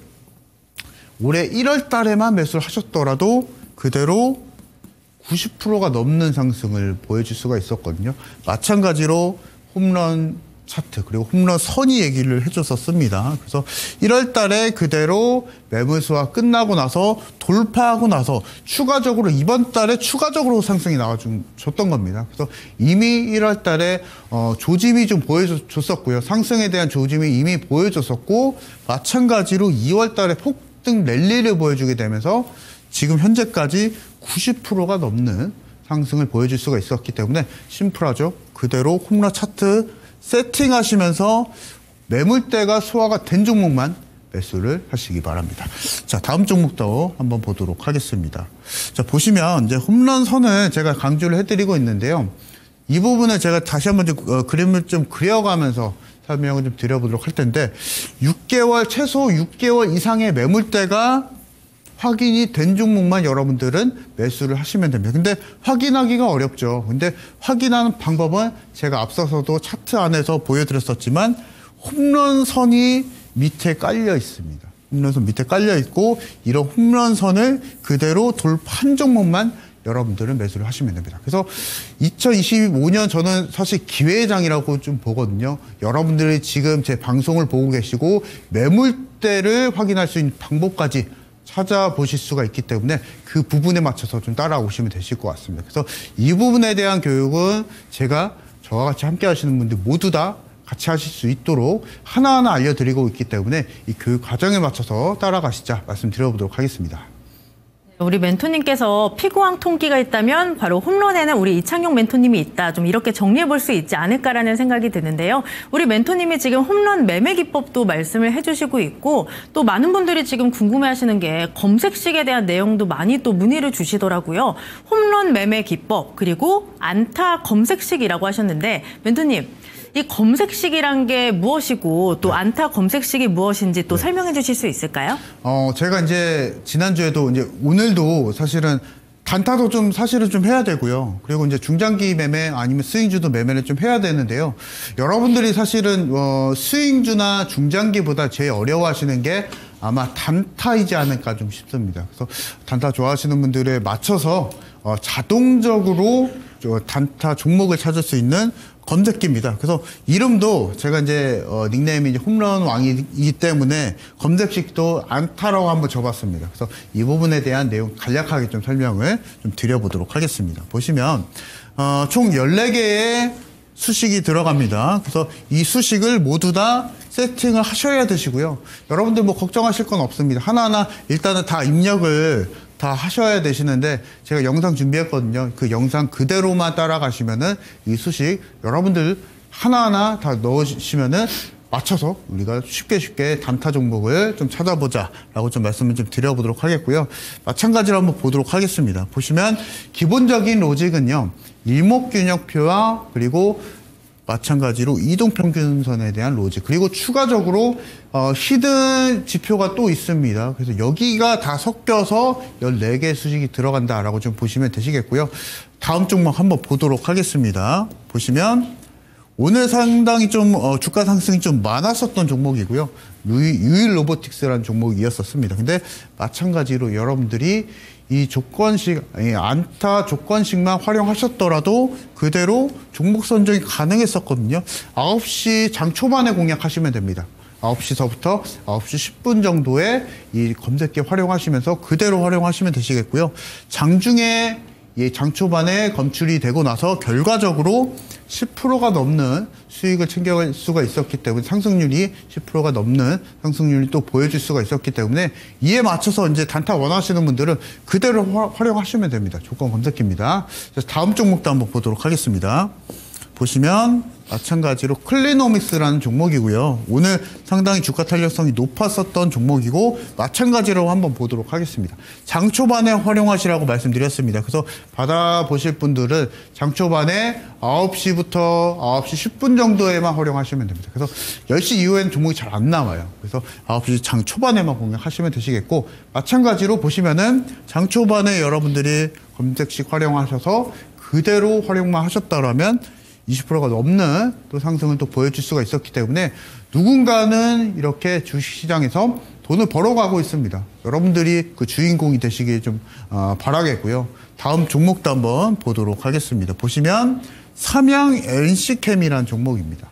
올해 1월 달에만 매수를 하셨더라도 그대로 90%가 넘는 상승을 보여줄 수가 있었거든요. 마찬가지로 홈런 차트 그리고 홈런 선이 얘기를 해줬었습니다. 그래서 1월 달에 그대로 매물 소화 끝나고 나서 돌파하고 나서 추가적으로 이번 달에 추가적으로 상승이 나와줬던 겁니다. 그래서 이미 1월 달에 조짐이 좀 보여줬었고요. 상승에 대한 조짐이 이미 보여줬었고 마찬가지로 2월 달에 폭등 랠리를 보여주게 되면서 지금 현재까지 90%가 넘는 상승을 보여줄 수가 있었기 때문에 심플하죠. 그대로 홈런 차트 세팅하시면서 매물대가 소화가 된 종목만 매수를 하시기 바랍니다. 자, 다음 종목도 한번 보도록 하겠습니다. 자, 보시면 이제 홈런 선을 제가 강조를 해드리고 있는데요. 이 부분을 제가 다시 한번 좀 그림을 좀 그려가면서 설명을 좀 드려보도록 할 텐데 6개월 최소 6개월 이상의 매물대가 확인이 된 종목만 여러분들은 매수를 하시면 됩니다. 근데 확인하기가 어렵죠. 근데 확인하는 방법은 제가 앞서서도 차트 안에서 보여드렸었지만 홈런선이 밑에 깔려 있습니다. 홈런선 밑에 깔려 있고 이런 홈런선을 그대로 돌파한 종목만 여러분들은 매수를 하시면 됩니다. 그래서 2025년 저는 사실 기회장이라고 좀 보거든요. 여러분들이 지금 제 방송을 보고 계시고 매물대를 확인할 수 있는 방법까지 찾아보실 수가 있기 때문에 그 부분에 맞춰서 좀 따라오시면 되실 것 같습니다. 그래서 이 부분에 대한 교육은 제가 저와 같이 함께 하시는 분들 모두 다 같이 하실 수 있도록 하나하나 알려드리고 있기 때문에 이 교육 과정에 맞춰서 따라가시자 말씀드려보도록 하겠습니다. 우리 멘토님께서 피고왕 통기가 있다면 바로 홈런에는 우리 이창용 멘토님이 있다. 좀 이렇게 정리해 볼 수 있지 않을까라는 생각이 드는데요. 우리 멘토님이 지금 홈런 매매 기법도 말씀을 해주시고 있고 또 많은 분들이 지금 궁금해하시는 게 검색식에 대한 내용도 많이 또 문의를 주시더라고요. 홈런 매매 기법 그리고 안타 검색식이라고 하셨는데 멘토님 이 검색식이란 게 무엇이고 또 안타 검색식이 무엇인지 또 설명해 주실 수 있을까요? 제가 이제 지난주에도 이제 오늘도 사실은 단타도 좀 사실은 좀 해야 되고요. 그리고 이제 중장기 매매 아니면 스윙주도 매매를 좀 해야 되는데요. 여러분들이 사실은 스윙주나 중장기보다 제일 어려워하시는 게 아마 단타이지 않을까 좀 싶습니다. 그래서 단타 좋아하시는 분들에 맞춰서 자동적으로 단타 종목을 찾을 수 있는 검색기입니다. 그래서 이름도 제가 이제 닉네임이 이제 홈런 왕이기 때문에 검색식도 안타라고 한번 줘봤습니다. 그래서 이 부분에 대한 내용 간략하게 좀 설명을 좀 드려보도록 하겠습니다. 보시면 총 14개의 수식이 들어갑니다. 그래서 이 수식을 모두 다 세팅을 하셔야 되시고요. 여러분들 뭐 걱정하실 건 없습니다. 하나하나 일단은 다 입력을 다 하셔야 되시는데 제가 영상 준비했거든요. 그 영상 그대로만 따라가시면은 이 수식 여러분들 하나하나 다 넣으시면은 맞춰서 우리가 쉽게 단타 종목을 좀 찾아보자 라고 좀 말씀을 좀 드려보도록 하겠고요. 마찬가지로 한번 보도록 하겠습니다. 보시면 기본적인 로직은요. 일목균형표와 그리고 마찬가지로 이동평균선에 대한 로직 그리고 추가적으로 히든 지표가 또 있습니다. 그래서 여기가 다 섞여서 14개의 수식이 들어간다라고 좀 보시면 되시겠고요. 다음 종목 한번 보도록 하겠습니다. 보시면 오늘 상당히 좀 주가 상승이 좀 많았었던 종목이고요. 유일 로보틱스라는 종목이었었습니다. 근데 마찬가지로 여러분들이 이 조건식, 안타 조건식만 활용하셨더라도 그대로 종목 선정이 가능했었거든요. 9시 장 초반에 공략하시면 됩니다. 9시서부터 9시 10분 정도에 이 검색기 활용하시면서 그대로 활용하시면 되시겠고요. 장중에 장 초반에 검출이 되고 나서 결과적으로 10%가 넘는 수익을 챙겨갈 수가 있었기 때문에 상승률이 10%가 넘는 상승률이 또 보여줄 수가 있었기 때문에 이에 맞춰서 이제 단타 원하시는 분들은 그대로 활용하시면 됩니다. 조건 검색기입니다. 다음 종목도 한번 보도록 하겠습니다. 보시면 마찬가지로 클리노믹스라는 종목이고요. 오늘 상당히 주가 탄력성이 높았었던 종목이고 마찬가지로 한번 보도록 하겠습니다. 장 초반에 활용하시라고 말씀드렸습니다. 그래서 받아보실 분들은 장 초반에 9시부터 9시 10분 정도에만 활용하시면 됩니다. 그래서 10시 이후에는 종목이 잘 안 나와요. 그래서 9시 장 초반에만 공략하시면 되시겠고 마찬가지로 보시면은 장 초반에 여러분들이 검색식 활용하셔서 그대로 활용만 하셨다라면 20%가 넘는 또 상승을 또 보여줄 수가 있었기 때문에 누군가는 이렇게 주식시장에서 돈을 벌어가고 있습니다. 여러분들이 그 주인공이 되시길 좀 바라겠고요. 다음 종목도 한번 보도록 하겠습니다. 보시면 삼양 NC캠이라는 종목입니다.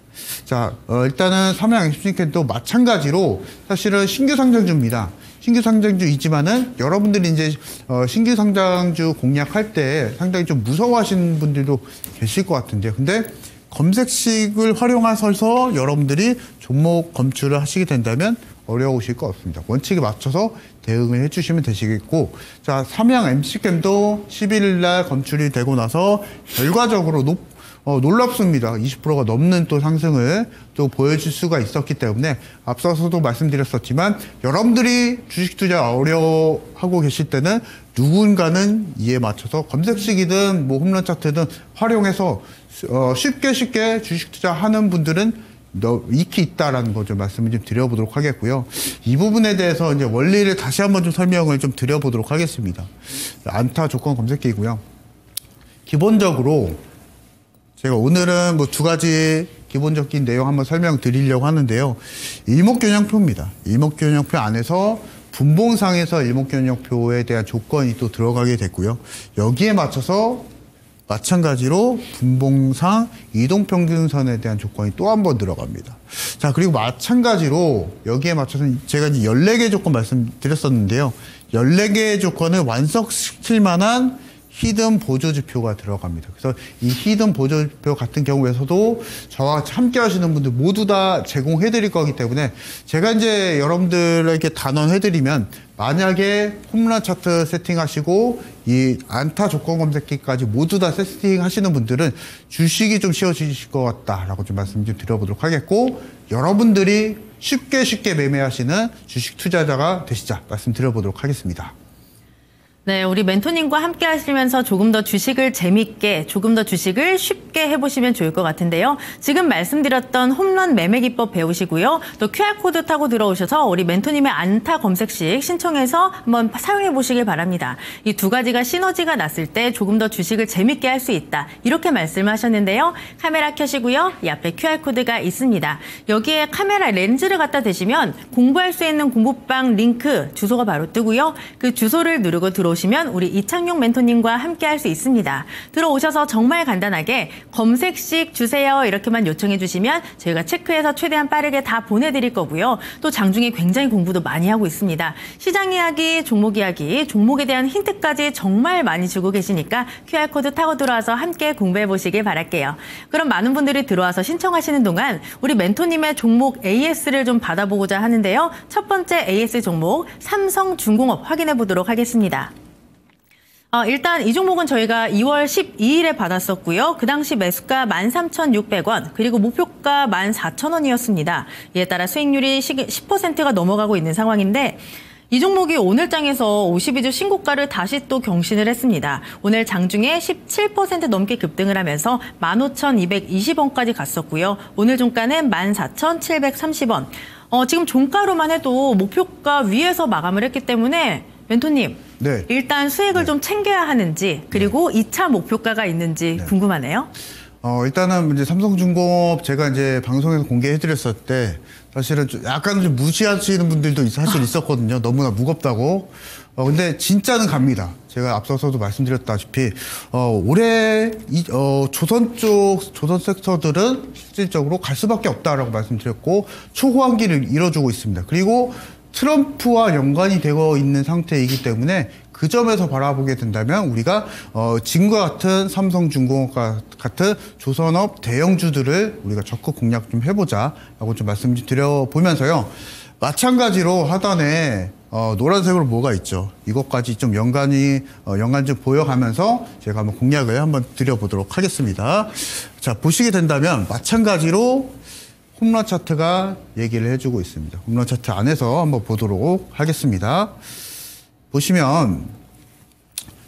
자, 일단은 삼양 NC캠도 마찬가지로 사실은 신규 상장주입니다. 신규 상장주이지만은 여러분들이 이제 신규 상장주 공략할 때 상당히 좀 무서워하시는 분들도 계실 것 같은데요. 근데 검색식을 활용하셔서 여러분들이 종목 검출을 하시게 된다면 어려우실 것 없습니다. 원칙에 맞춰서 대응을 해주시면 되시겠고, 자, 삼양 MC캠도 11일 날 검출이 되고 나서 결과적으로 놀랍습니다. 20%가 넘는 또 상승을 또 보여줄 수가 있었기 때문에 앞서서도 말씀드렸었지만 여러분들이 주식 투자 어려워하고 계실 때는 누군가는 이에 맞춰서 검색식이든 뭐 홈런 차트든 활용해서 쉽게 주식 투자하는 분들은 익히 있다라는 거 좀 말씀을 좀 드려보도록 하겠고요. 이 부분에 대해서 이제 원리를 다시 한번 좀 설명을 좀 드려보도록 하겠습니다. 안타 조건 검색기이고요. 기본적으로 제가 오늘은 뭐 두 가지 기본적인 내용 한번 설명드리려고 하는데요. 일목균형표입니다. 일목균형표 안에서 분봉상에서 일목균형표에 대한 조건이 또 들어가게 됐고요. 여기에 맞춰서 마찬가지로 분봉상 이동평균선에 대한 조건이 또 한 번 들어갑니다. 자, 그리고 마찬가지로 여기에 맞춰서 제가 이제 14개 조건 말씀드렸었는데요. 14개의 조건을 완성시킬 만한 히든 보조지표가 들어갑니다. 그래서 이 히든 보조지표 같은 경우에서도 저와 함께 하시는 분들 모두 다 제공해 드릴 거기 때문에 제가 이제 여러분들에게 단언해드리면 만약에 홈런 차트 세팅하시고 이 안타 조건 검색기까지 모두 다 세팅 하시는 분들은 주식이 좀 쉬워지실 것 같다라고 좀 말씀 좀 드려보도록 하겠고, 여러분들이 쉽게 매매하시는 주식 투자자가 되시자 말씀드려보도록 하겠습니다. 네, 우리 멘토님과 함께 하시면서 조금 더 주식을 재밌게, 조금 더 주식을 쉽게 해보시면 좋을 것 같은데요. 지금 말씀드렸던 홈런 매매 기법 배우시고요. 또 QR코드 타고 들어오셔서 우리 멘토님의 안타 검색식 신청해서 한번 사용해 보시길 바랍니다. 이 두 가지가 시너지가 났을 때 조금 더 주식을 재밌게 할 수 있다. 이렇게 말씀하셨는데요. 카메라 켜시고요. 이 앞에 QR코드가 있습니다. 여기에 카메라 렌즈를 갖다 대시면 공부할 수 있는 공부방 링크 주소가 바로 뜨고요. 그 주소를 누르고 들어오시면 우리 이창용 멘토님과 함께 할 수 있습니다. 들어오셔서 정말 간단하게 검색식 주세요 이렇게만 요청해 주시면 저희가 체크해서 최대한 빠르게 다 보내드릴 거고요. 또 장중에 굉장히 공부도 많이 하고 있습니다. 시장 이야기, 종목 이야기, 종목에 대한 힌트까지 정말 많이 주고 계시니까 QR코드 타고 들어와서 함께 공부해 보시길 바랄게요. 그럼 많은 분들이 들어와서 신청하시는 동안 우리 멘토님의 종목 AS를 좀 받아보고자 하는데요. 첫 번째 AS 종목 삼성중공업 확인해 보도록 하겠습니다. 일단 이 종목은 저희가 2월 12일에 받았었고요. 그 당시 매수가 13,600원, 그리고 목표가 14,000원이었습니다. 이에 따라 수익률이 10%가 넘어가고 있는 상황인데, 이 종목이 오늘 장에서 52주 신고가를 다시 또 경신을 했습니다. 오늘 장중에 17% 넘게 급등을 하면서 15,220원까지 갔었고요. 오늘 종가는 14,730원. 지금 종가로만 해도 목표가 위에서 마감을 했기 때문에 멘토님, 네. 일단 수익을 좀 챙겨야 하는지, 그리고 2차 목표가가 있는지 궁금하네요. 일단은 이제 삼성중공업 제가 이제 방송에서 공개해드렸을 때 사실은 약간 좀 무시하시는 분들도 사실 있었거든요. 너무나 무겁다고. 근데 진짜는 갑니다. 제가 앞서서도 말씀드렸다시피 올해 조선 섹터들은 실질적으로 갈 수밖에 없다라고 말씀드렸고 초호황기를 이뤄주고 있습니다. 그리고 트럼프와 연관이 되어 있는 상태이기 때문에 그 점에서 바라보게 된다면 우리가 지금과 같은 삼성중공업 같은 조선업 대형주들을 우리가 적극 공략 좀 해보자라고 좀 말씀드려보면서요. 마찬가지로 하단에 노란색으로 뭐가 있죠. 이것까지 좀 연관 좀 보여가면서 제가 한번 공략을 한번 드려보도록 하겠습니다. 자, 보시게 된다면 마찬가지로 홈런 차트가 얘기를 해주고 있습니다. 홈런 차트 안에서 한번 보도록 하겠습니다. 보시면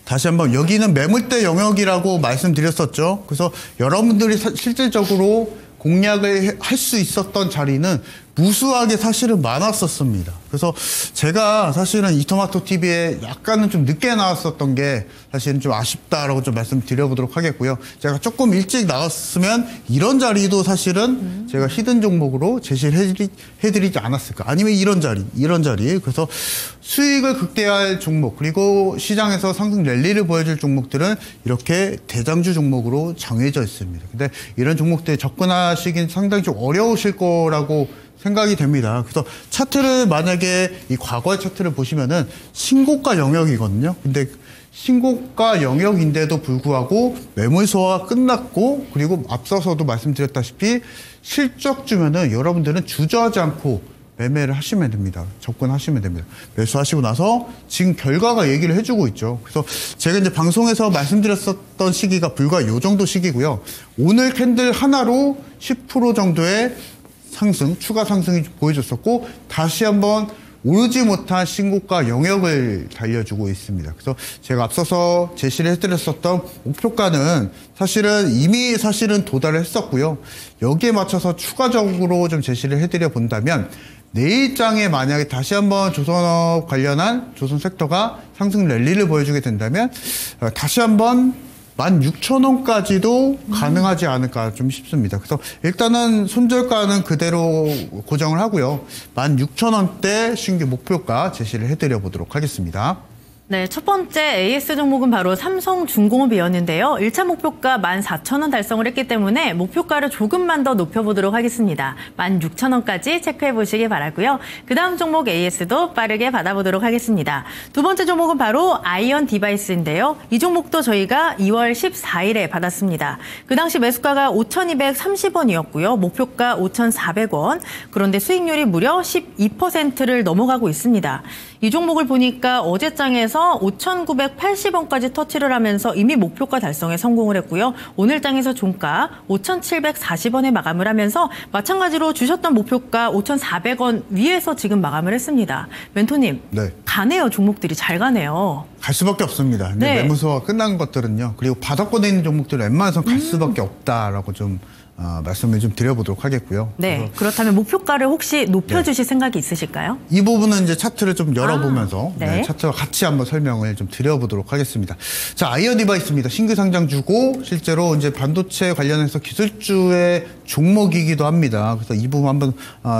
다시 한번 여기는 매물대 영역이라고 말씀드렸었죠. 그래서 여러분들이 실질적으로 공략을 할 수 있었던 자리는 무수하게 사실은 많았었습니다. 그래서 제가 사실은 이토마토 TV에 약간은 좀 늦게 나왔었던 게 사실은 좀 아쉽다라고 좀 말씀드려보도록 하겠고요. 제가 조금 일찍 나왔으면 이런 자리도 사실은 제가 히든 종목으로 제시를 해드리지 않았을까. 아니면 이런 자리. 그래서 수익을 극대화할 종목, 그리고 시장에서 상승 랠리를 보여줄 종목들은 이렇게 대장주 종목으로 정해져 있습니다. 근데 이런 종목들에 접근하시긴 상당히 좀 어려우실 거라고 생각이 됩니다. 그래서 차트를 만약에 이 과거의 차트를 보시면은 신고가 영역이거든요. 근데 신고가 영역인데도 불구하고 매물 소화가 끝났고, 그리고 앞서서도 말씀드렸다시피 실적주면은 여러분들은 주저하지 않고 매매를 하시면 됩니다. 접근하시면 됩니다. 매수하시고 나서 지금 결과가 얘기를 해주고 있죠. 그래서 제가 이제 방송에서 말씀드렸었던 시기가 불과 요 정도 시기고요. 오늘 캔들 하나로 10% 정도의 추가 상승이 보여줬었고, 다시 한번 오르지 못한 신고가 영역을 달려주고 있습니다. 그래서 제가 앞서서 제시를 해드렸었던 목표가는 이미 도달을 했었고요. 여기에 맞춰서 추가적으로 좀 제시를 해드려 본다면, 내일장에 만약에 다시 한번 조선업 관련한 조선 섹터가 상승 랠리를 보여주게 된다면 다시 한번 16,000원까지도 가능하지 않을까 좀 싶습니다. 그래서 일단은 손절가는 그대로 고정을 하고요. 16,000원대 신규 목표가 제시를 해드려 보도록 하겠습니다. 네, 첫 번째 AS 종목은 바로 삼성중공업이었는데요. 1차 목표가 14,000원 달성을 했기 때문에 목표가를 조금만 더 높여보도록 하겠습니다. 16,000원까지 체크해 보시기 바라고요. 그 다음 종목 AS도 빠르게 받아보도록 하겠습니다. 두 번째 종목은 바로 아이언 디바이스인데요. 이 종목도 저희가 2월 14일에 받았습니다. 그 당시 매수가가 5,230원이었고요. 목표가 5,400원. 그런데 수익률이 무려 12%를 넘어가고 있습니다. 이 종목을 보니까 어제장에서 5,980원까지 터치를 하면서 이미 목표가 달성에 성공을 했고요. 오늘 장에서 종가 5,740원에 마감을 하면서 마찬가지로 주셨던 목표가 5,400원 위에서 지금 마감을 했습니다. 멘토님, 네. 가네요. 종목들이 잘 가네요. 갈 수밖에 없습니다. 근데 네. 매물소가 끝난 것들은요. 그리고 바닥권에 있는 종목들은 웬만해서 갈 수밖에 없다라고 좀 말씀을 좀 드려보도록 하겠고요. 네, 그렇다면 목표가를 혹시 높여주실 생각이 있으실까요? 이 부분은 이제 차트를 좀 열어보면서 네. 차트와 같이 한번 설명을 좀 드려보도록 하겠습니다. 자, 아이언 디바이스입니다. 신규 상장주고 실제로 이제 반도체 관련해서 기술주의 종목이기도 합니다. 그래서 이 부분 한번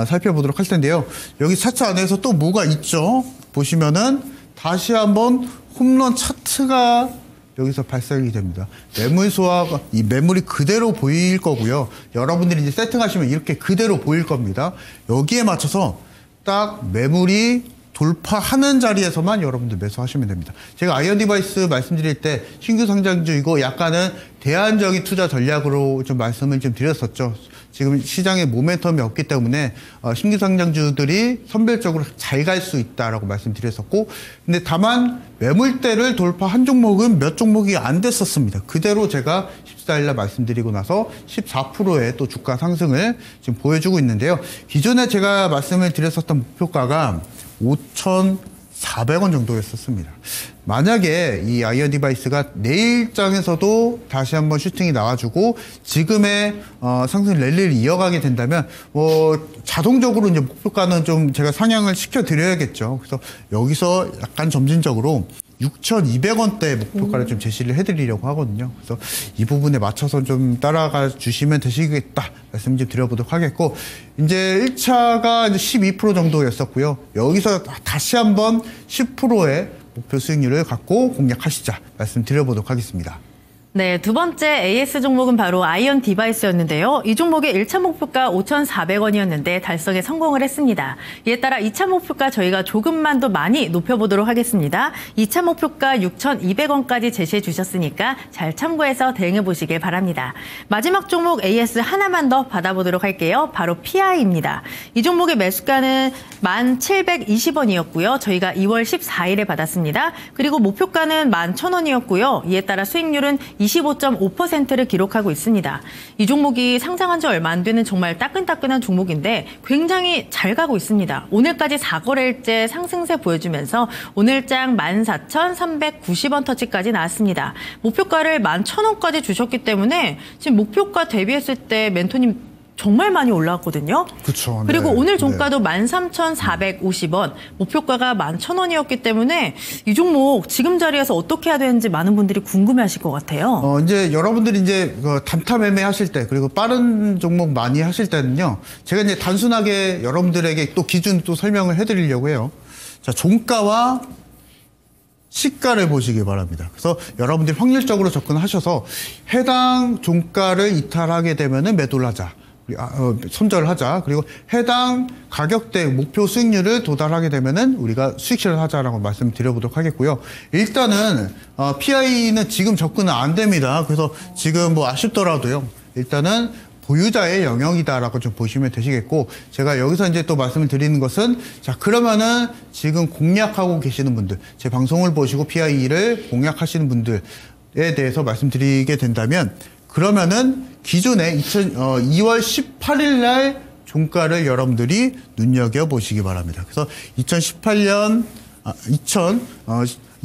살펴보도록 할 텐데요. 여기 차트 안에서 또 뭐가 있죠? 보시면은 다시 한번 홈런 차트가 여기서 발생이 됩니다. 매물 소화가, 이 매물이 그대로 보일 거고요. 여러분들이 이제 세팅하시면 이렇게 그대로 보일 겁니다. 여기에 맞춰서 딱 매물이 돌파하는 자리에서만 여러분들 매수하시면 됩니다. 제가 아이언 디바이스 말씀드릴 때 신규 상장주이고 약간은 대안적인 투자 전략으로 좀 말씀을 좀 드렸었죠. 지금 시장에 모멘텀이 없기 때문에 신규 상장주들이 선별적으로 잘 갈 수 있다라고 말씀드렸었고, 근데 다만 매물대를 돌파한 종목은 몇 종목이 안 됐었습니다. 그대로 제가 14일날 말씀드리고 나서 14%의 또 주가 상승을 지금 보여주고 있는데요. 기존에 제가 말씀을 드렸었던 목표가가 5,400원 정도였었습니다. 만약에 이 아이언 디바이스가 내일장에서도 다시 한번 슈팅이 나와주고 지금의 상승 랠리를 이어가게 된다면 자동적으로 이제 목표가는 좀 제가 상향을 시켜드려야겠죠. 그래서 여기서 약간 점진적으로 6,200원대 목표가를 좀 제시를 해드리려고 하거든요. 그래서 이 부분에 맞춰서 좀 따라가 주시면 되시겠다 말씀 좀 드려보도록 하겠고, 이제 1차가 이제 12% 정도였었고요. 여기서 다시 한번 10%의 목표 수익률을 갖고 공략하시자 말씀 드려보도록 하겠습니다. 네, 두 번째 AS 종목은 바로 아이언 디바이스였는데요. 이 종목의 1차 목표가 5,400원이었는데 달성에 성공을 했습니다. 이에 따라 2차 목표가 저희가 조금만 더 많이 높여보도록 하겠습니다. 2차 목표가 6,200원까지 제시해 주셨으니까 잘 참고해서 대응해 보시길 바랍니다. 마지막 종목 AS 하나만 더 받아보도록 할게요. 바로 PI입니다. 이 종목의 매수가는 1,720원이었고요. 저희가 2월 14일에 받았습니다. 그리고 목표가는 11,000원이었고요. 이에 따라 수익률은 25.5%를 기록하고 있습니다. 이 종목이 상장한 지 얼마 안 되는 정말 따끈따끈한 종목인데 굉장히 잘 가고 있습니다. 오늘까지 4거래일째 상승세 보여주면서 오늘장 14,390원 터치까지 나왔습니다. 목표가를 11,000원까지 주셨기 때문에 지금 목표가 대비했을 때 멘토님 정말 많이 올라왔거든요. 그렇죠. 그리고 네. 오늘 종가도 13,450원, 목표가가 11,000원이었기 때문에 이 종목 지금 자리에서 어떻게 해야 되는지 많은 분들이 궁금해하실 것 같아요. 이제 여러분들이 이제 단타 매매 하실 때, 그리고 빠른 종목 많이 하실 때는요, 제가 이제 단순하게 여러분들에게 또 기준 또 설명을 해드리려고 해요. 자, 종가와 시가를 보시기 바랍니다. 그래서 여러분들이 확률적으로 접근하셔서 해당 종가를 이탈하게 되면은 매도를 하자. 손절을 하자. 그리고 해당 가격대 목표 수익률을 도달하게 되면은 우리가 수익 실현을 하자라고 말씀드려보도록 하겠고요. 일단은 PI는 지금 접근은 안 됩니다. 그래서 지금 뭐 아쉽더라도요. 일단은 보유자의 영역이다라고 좀 보시면 되시겠고, 제가 여기서 이제 또 말씀을 드리는 것은, 자, 그러면은 지금 공략하고 계시는 분들, 제 방송을 보시고 PI를 공략하시는 분들에 대해서 말씀드리게 된다면, 그러면은 기존에 2월 18일 날 종가를 여러분들이 눈여겨보시기 바랍니다. 그래서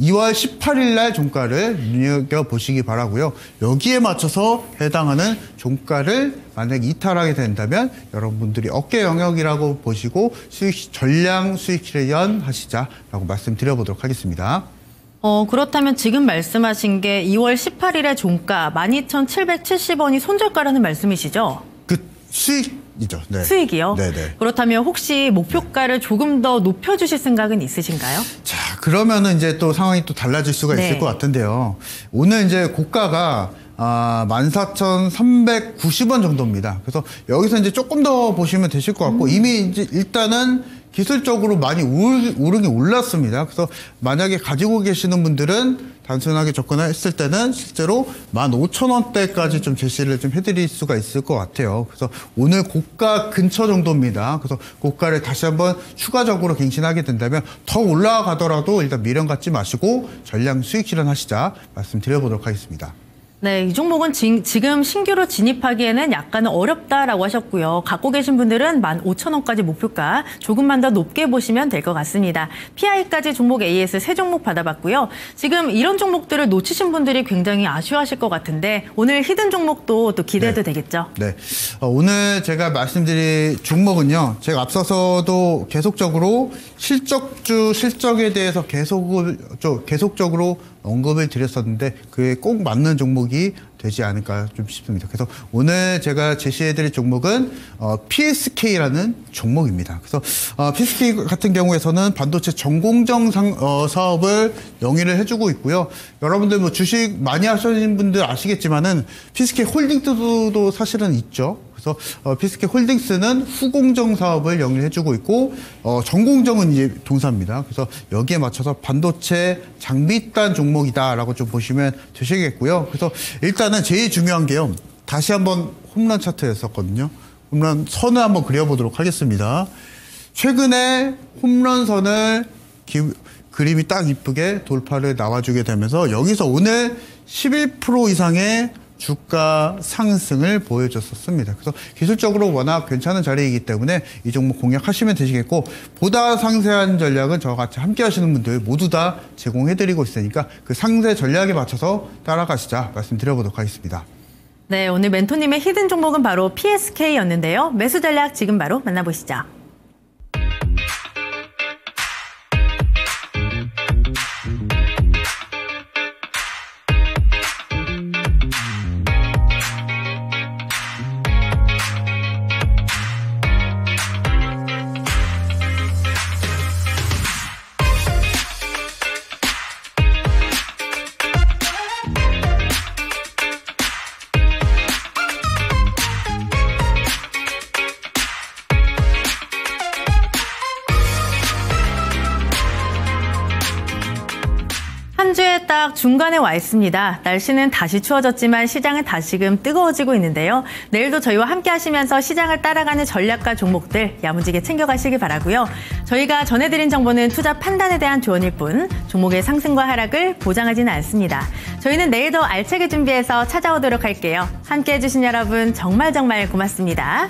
2월 18일 날 종가를 눈여겨보시기 바라고요. 여기에 맞춰서 해당하는 종가를 만약에 이탈하게 된다면 여러분들이 어깨 영역이라고 보시고 전량 수익 실현하시자라고 말씀드려보도록 하겠습니다. 그렇다면 지금 말씀하신 게 2월 18일에 종가 12,770원이 손절가라는 말씀이시죠? 그 수익이죠. 네. 수익이요? 네네. 그렇다면 혹시 목표가를 조금 더 높여주실 생각은 있으신가요? 자, 그러면은 이제 또 상황이 또 달라질 수가 있을 것 같은데요. 오늘 이제 고가가 14,390원 정도입니다. 그래서 여기서 이제 조금 더 보시면 되실 것 같고, 이미 이제 일단은 기술적으로 많이 오르긴 올랐습니다. 그래서 만약에 가지고 계시는 분들은 단순하게 접근했을 때는 실제로 15,000원대까지 좀 제시를 좀 해드릴 수가 있을 것 같아요. 그래서 오늘 고가 근처 정도입니다. 그래서 고가를 다시 한번 추가적으로 갱신하게 된다면 더 올라가더라도 일단 미련 갖지 마시고 전량 수익 실현하시자 말씀드려보도록 하겠습니다. 네, 이 종목은 지금 신규로 진입하기에는 약간은 어렵다라고 하셨고요. 갖고 계신 분들은 15,000원까지 목표가 조금만 더 높게 보시면 될 것 같습니다. PI까지 종목 AS 3종목 받아봤고요. 지금 이런 종목들을 놓치신 분들이 굉장히 아쉬워하실 것 같은데 오늘 히든 종목도 또 기대해도 되겠죠? 네. 오늘 제가 말씀드릴 종목은요. 제가 앞서서도 계속적으로 실적에 대해서 계속적으로 언급을 드렸었는데 그에 꼭 맞는 종목이 되지 않을까 좀 싶습니다. 그래서 오늘 제가 제시해드릴 종목은 PSK라는 종목입니다. 그래서 PSK 같은 경우에서는 반도체 전공정 사업을 영위를 해주고 있고요. 여러분들 뭐 주식 많이 하시는 분들 아시겠지만은 PSK 홀딩스도 사실은 있죠. 그래서 PSK 홀딩스는 후공정 사업을 영위를 해주고 있고 전공정은 이제 동사입니다. 그래서 여기에 맞춰서 반도체 장비단 종목이다라고 좀 보시면 되시겠고요. 그래서 일단은 제일 중요한 게요. 다시 한번 홈런 차트였었거든요. 홈런 선을 한번 그려보도록 하겠습니다. 최근에 홈런선을 그림이 딱 이쁘게 돌파를 나와주게 되면서 여기서 오늘 11% 이상의 주가 상승을 보여줬었습니다. 그래서 기술적으로 워낙 괜찮은 자리이기 때문에 이 종목 공략하시면 되시겠고, 보다 상세한 전략은 저와 같이 함께 하시는 분들 모두 다 제공해드리고 있으니까 그 상세 전략에 맞춰서 따라가시자 말씀드려보도록 하겠습니다. 네, 오늘 멘토님의 히든 종목은 바로 PSK였는데요. 매수 전략 지금 바로 만나보시죠. 한 주에 딱 중간에 와 있습니다. 날씨는 다시 추워졌지만 시장은 다시금 뜨거워지고 있는데요. 내일도 저희와 함께 하시면서 시장을 따라가는 전략과 종목들 야무지게 챙겨가시기 바라고요. 저희가 전해드린 정보는 투자 판단에 대한 조언일 뿐 종목의 상승과 하락을 보장하지는 않습니다. 저희는 내일 더 알차게 준비해서 찾아오도록 할게요. 함께해 주신 여러분 정말 고맙습니다.